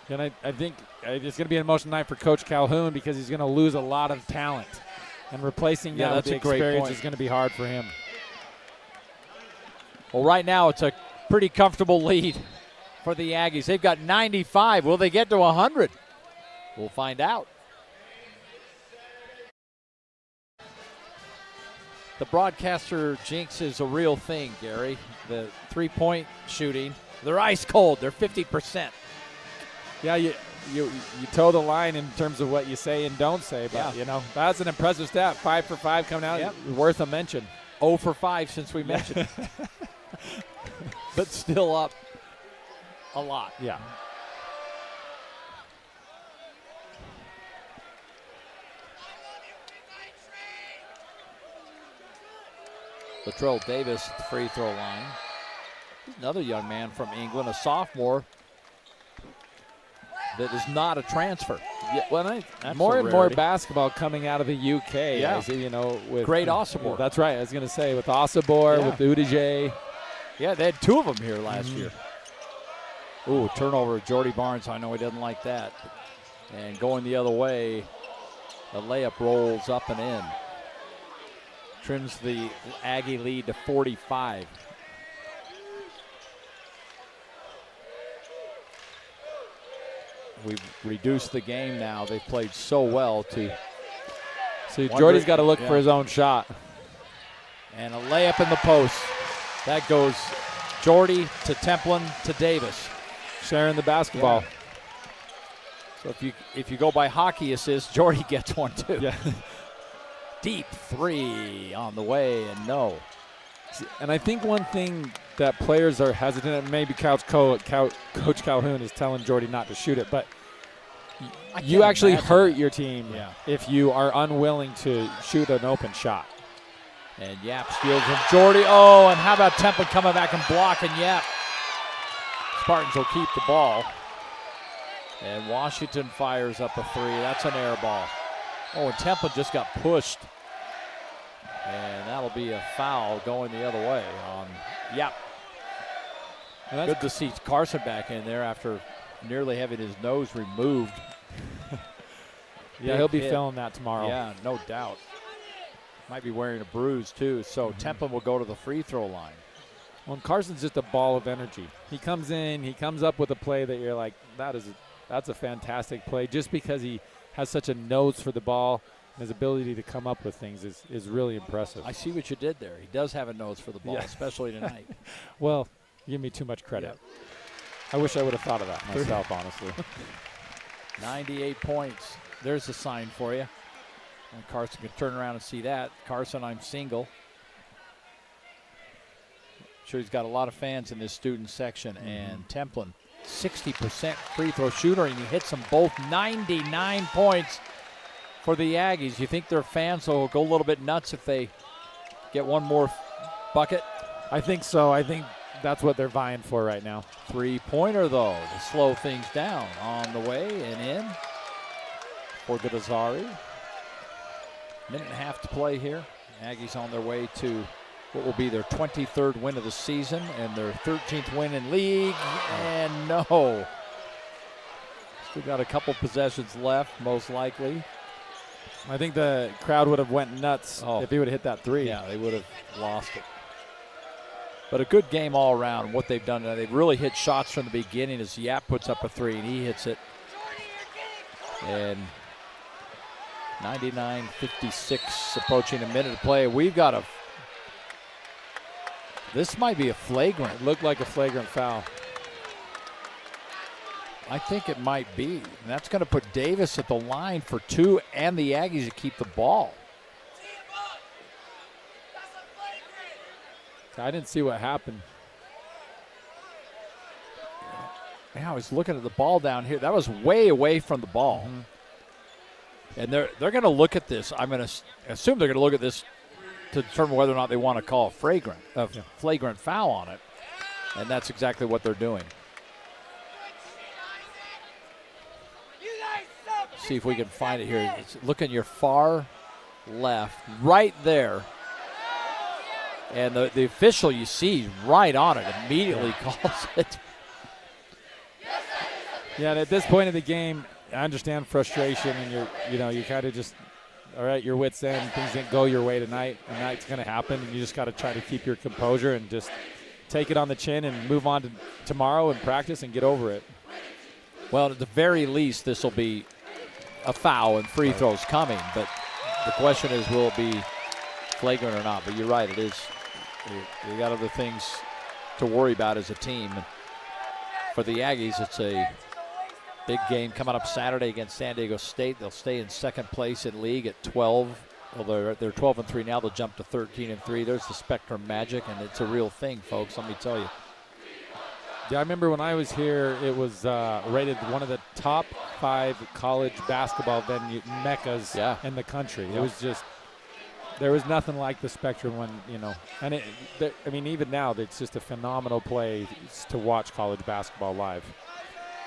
S3: And I think it's going to be an emotional night for Coach Calhoun because he's going to lose a lot of talent. And replacing that with the experience is going to be hard for him.
S1: Well, right now it's a pretty comfortable lead for the Aggies. They've got 95. Will they get to 100? We'll find out. The broadcaster jinx is a real thing, Gary. The three-point shooting, they're ice cold. They're 50%.
S3: Yeah, you toe the line in terms of what you say and don't say, but that's an impressive stat. 5 for 5 coming out, worth a mention.
S1: 0 for 5 since we mentioned it. But still up a lot.
S3: Yeah.
S1: Latrell Davis at the free throw line. He's another young man from England, a sophomore that is not a transfer.
S3: Yeah, well, more and more basketball coming out of the UK.
S1: Yeah.
S3: With
S1: great Osibor.
S3: That's right. I was going to say with Osibor, with Udije.
S1: Yeah, they had two of them here last year. Ooh, turnover. Jordy Barnes. I know he doesn't like that. And going the other way, the layup rolls up and in. Trims the Aggie lead to 45. We've reduced the game now. They've played so well to.
S3: See, Jordy's got to look for his own shot.
S1: And a layup in the post. That goes Jordy to Templin to Davis.
S3: Sharing the basketball.
S1: Yeah. So if you go by hockey assists, Jordy gets one too.
S3: Yeah.
S1: Deep three on the way, and no.
S3: And I think one thing that players are hesitant, and maybe Coach Calhoun is telling Jordy not to shoot it, but you actually hurt your team if you are unwilling to shoot an open shot.
S1: And Yap steals from Jordy. Oh, and how about Templin coming back and blocking Yap? Spartans will keep the ball. And Washington fires up a three. That's an air ball. Oh, and Templin just got pushed. And that'll be a foul going the other way on Yap. Good to see Carson back in there after nearly having his nose removed.
S3: He'll be feeling that tomorrow.
S1: Yeah, no doubt. Might be wearing a bruise too. So Templin will go to the free throw line.
S3: Well, and Carson's just a ball of energy. He comes in, he comes up with a play that you're like, that's a fantastic play. Just because he has such a nose for the ball, and his ability to come up with things is really impressive.
S1: I see what you did there. He does have a nose for the ball, especially tonight.
S3: Well, you give me too much credit. I wish I would have thought of that myself, honestly.
S1: 98 points. There's a sign for you. And Carson can turn around and see that. Carson, I'm single. Sure, he's got a lot of fans in this student section. And Templin, 60% free throw shooter, and he hits them both. 99 points for the Aggies. You think their fans will go a little bit nuts if they get one more bucket?
S3: I think so. I think that's what they're vying for right now.
S1: Three-pointer, though, to slow things down. On the way and in for Gadazari. Minute and a half to play here. Aggies on their way to what will be their 23rd win of the season and their 13th win in league. And no. Still got a couple possessions left, most likely.
S3: I think the crowd would have went nuts if he would have hit that three.
S1: Yeah, they would have lost it. But a good game all around, what they've done. They've really hit shots from the beginning as Yap puts up a three, and he hits it. And 99-56, approaching a minute to play. We've got a This might be a flagrant.
S3: It looked like a flagrant foul.
S1: I think it might be. And that's going to put Davis at the line for 2 and the Aggies to keep the ball.
S3: I didn't see what happened.
S1: Yeah, I was looking at the ball down here. That was way away from the ball.
S3: Mm-hmm.
S1: And they're going to look at this. I'm going to assume they're going to look at this to determine whether or not they want to call a flagrant foul on it. And that's exactly what they're doing. See if we can find it here. Look in your far left, right there. And the official you see right on it immediately calls it.
S3: Yeah, and at this point in the game, I understand frustration, and you kind of just, all right, your wits end. Things didn't go your way tonight, and that's going to happen. And you just got to try to keep your composure and just take it on the chin and move on to tomorrow and practice and get over it.
S1: Well, at the very least, this will be a foul and free throws coming. But the question is, will it be flagrant or not? But you're right, it is. You got other things to worry about as a team. For the Aggies, it's a big game coming up Saturday against San Diego State. They'll stay in second place in league at 12. Well, they're 12-3 now. They'll jump to 13-3. There's the Spectrum Magic, and it's a real thing, folks. Let me tell you.
S3: Yeah, I remember when I was here, it was rated one of the top 5 college basketball venue meccas in the country. It was just, there was nothing like the Spectrum when, and even now, it's just a phenomenal place to watch college basketball live.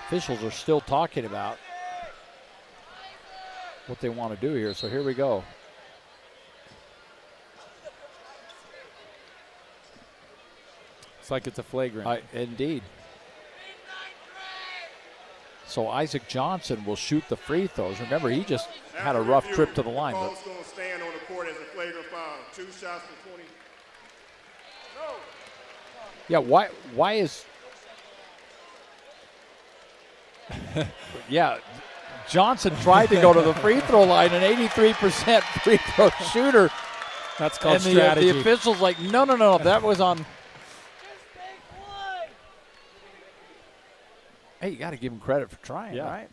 S1: Officials are still talking about what they want to do here, so here we go.
S3: It's like it's a flagrant.
S1: Indeed. So Isaac Johnson will shoot the free throws. Remember, he just had a rough trip to the line.
S4: Going to stand on the court as a flagrant foul. 2 shots for 20. No.
S1: Yeah, why is yeah, Johnson tried to go to the free throw line, an 83% free throw shooter.
S3: That's called
S1: and
S3: strategy.
S1: The official's like, no, that was on. Hey, you got to give him credit for trying, right?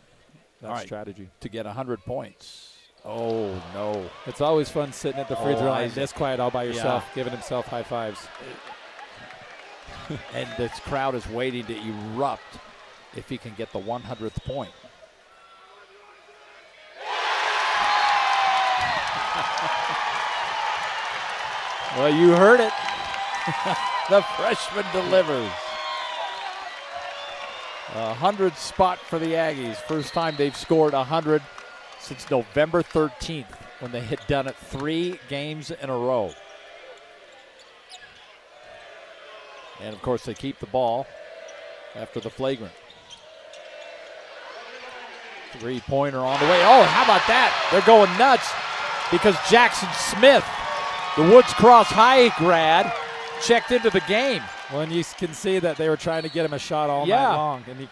S3: That's strategy.
S1: To get 100 points. Oh, no.
S3: It's always fun sitting at the free throw line this quiet all by yourself, giving himself high fives.
S1: And this crowd is waiting to erupt if he can get the 100th point. Well, you heard it. The freshman delivers. 100 spot for the Aggies. First time they've scored 100 since November 13th when they had done it 3 games in a row. And, of course, they keep the ball after the flagrant. 3-pointer on the way. Oh, how about that? They're going nuts because Jackson Smith, the Woods Cross High grad, checked into the game.
S3: Well, and you can see that they were trying to get him a shot all night long. And he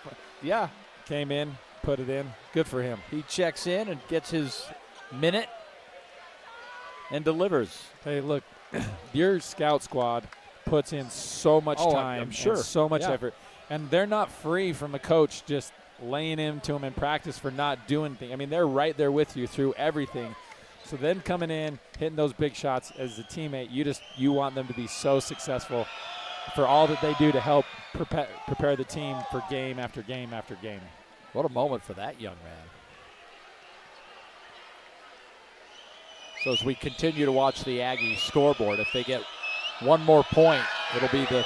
S3: came in, put it in. Good for him.
S1: He checks in and gets his minute and delivers.
S3: Hey, look, your scout squad puts in so much time
S1: I'm sure.
S3: and so much effort. And they're not free from the coach just laying into them in practice for not doing things. I mean, they're right there with you through everything. So then coming in, hitting those big shots as a teammate, you want them to be so successful for all that they do to help prepare the team for game after game after game.
S1: What a moment for that young man. So as we continue to watch the Aggie scoreboard, if they get one more point, it'll be the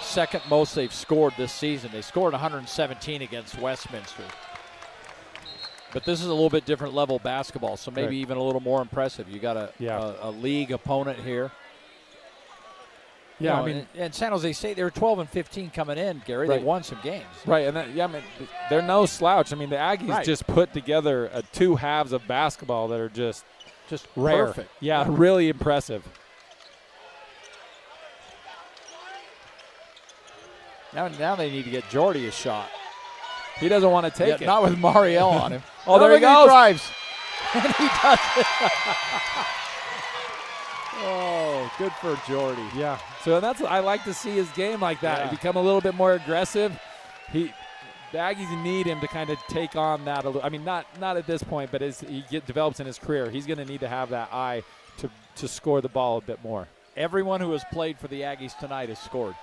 S1: second most they've scored this season. They scored 117 against Westminster. But this is a little bit different level basketball, so maybe even a little more impressive. You got a league opponent here.
S3: Yeah,
S1: I mean, and San Jose State, they were 12-15 coming in, Gary. They won some games.
S3: Right, and they're no slouch. I mean, the Aggies just put together 2 halves of basketball that are just rare.
S1: Perfect.
S3: Yeah, really impressive.
S1: Now they need to get Jordy a shot.
S3: He doesn't want to take it.
S1: Not with Mariel on him.
S3: There he goes.
S1: He drives. And he does it. Oh, good for Jordy.
S3: Yeah. So that's I like to see his game like that.
S1: Yeah.
S3: Become a little bit more aggressive. The Aggies need him to kind of take on that a little. I mean, not at this point, but as he develops in his career, he's going to need to have that eye to score the ball a bit more.
S1: Everyone who has played for the Aggies tonight has scored.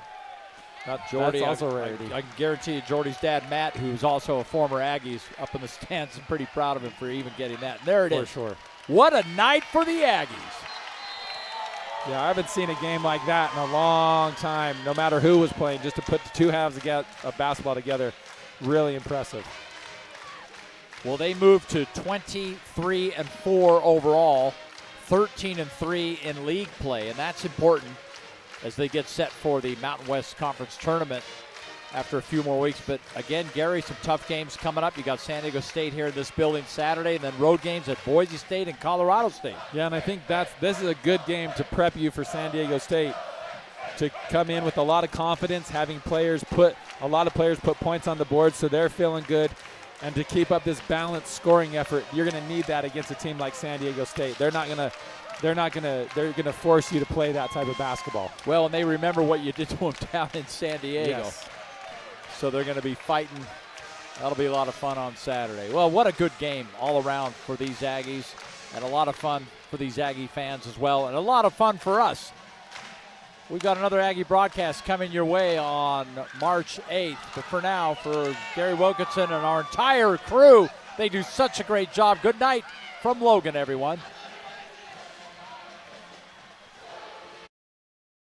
S1: Not Jordy.
S3: That's also rarity.
S1: I can guarantee you Jordy's dad, Matt, who's also a former Aggies, up in the stands, is pretty proud of him for even getting that. And there it is.
S3: For sure.
S1: What a night for the Aggies.
S3: Yeah, I haven't seen a game like that in a long time, no matter who was playing. Just to put the two halves of basketball together, really impressive.
S1: Well, they moved to 23-4 overall, 13-3 in league play, and that's important as they get set for the Mountain West Conference Tournament after a few more weeks. But again, Gary, some tough games coming up. You got San Diego State here in this building Saturday, and then road games at Boise State and Colorado State.
S3: Yeah, and I think this is a good game to prep you for San Diego State to come in with a lot of confidence, having a lot of players put points on the board, so they're feeling good. And to keep up this balanced scoring effort, you're going to need that against a team like San Diego State. They're going to force you to play that type of basketball.
S1: Well, and they remember what you did to them down in San Diego.
S3: Yes.
S1: So they're going to be fighting. That'll be a lot of fun on Saturday. Well, what a good game all around for these Aggies, and a lot of fun for these Aggie fans as well, and a lot of fun for us. We've got another Aggie broadcast coming your way on March 8th. But for now, for Gary Wilkinson and our entire crew, they do such a great job. Good night from Logan, everyone.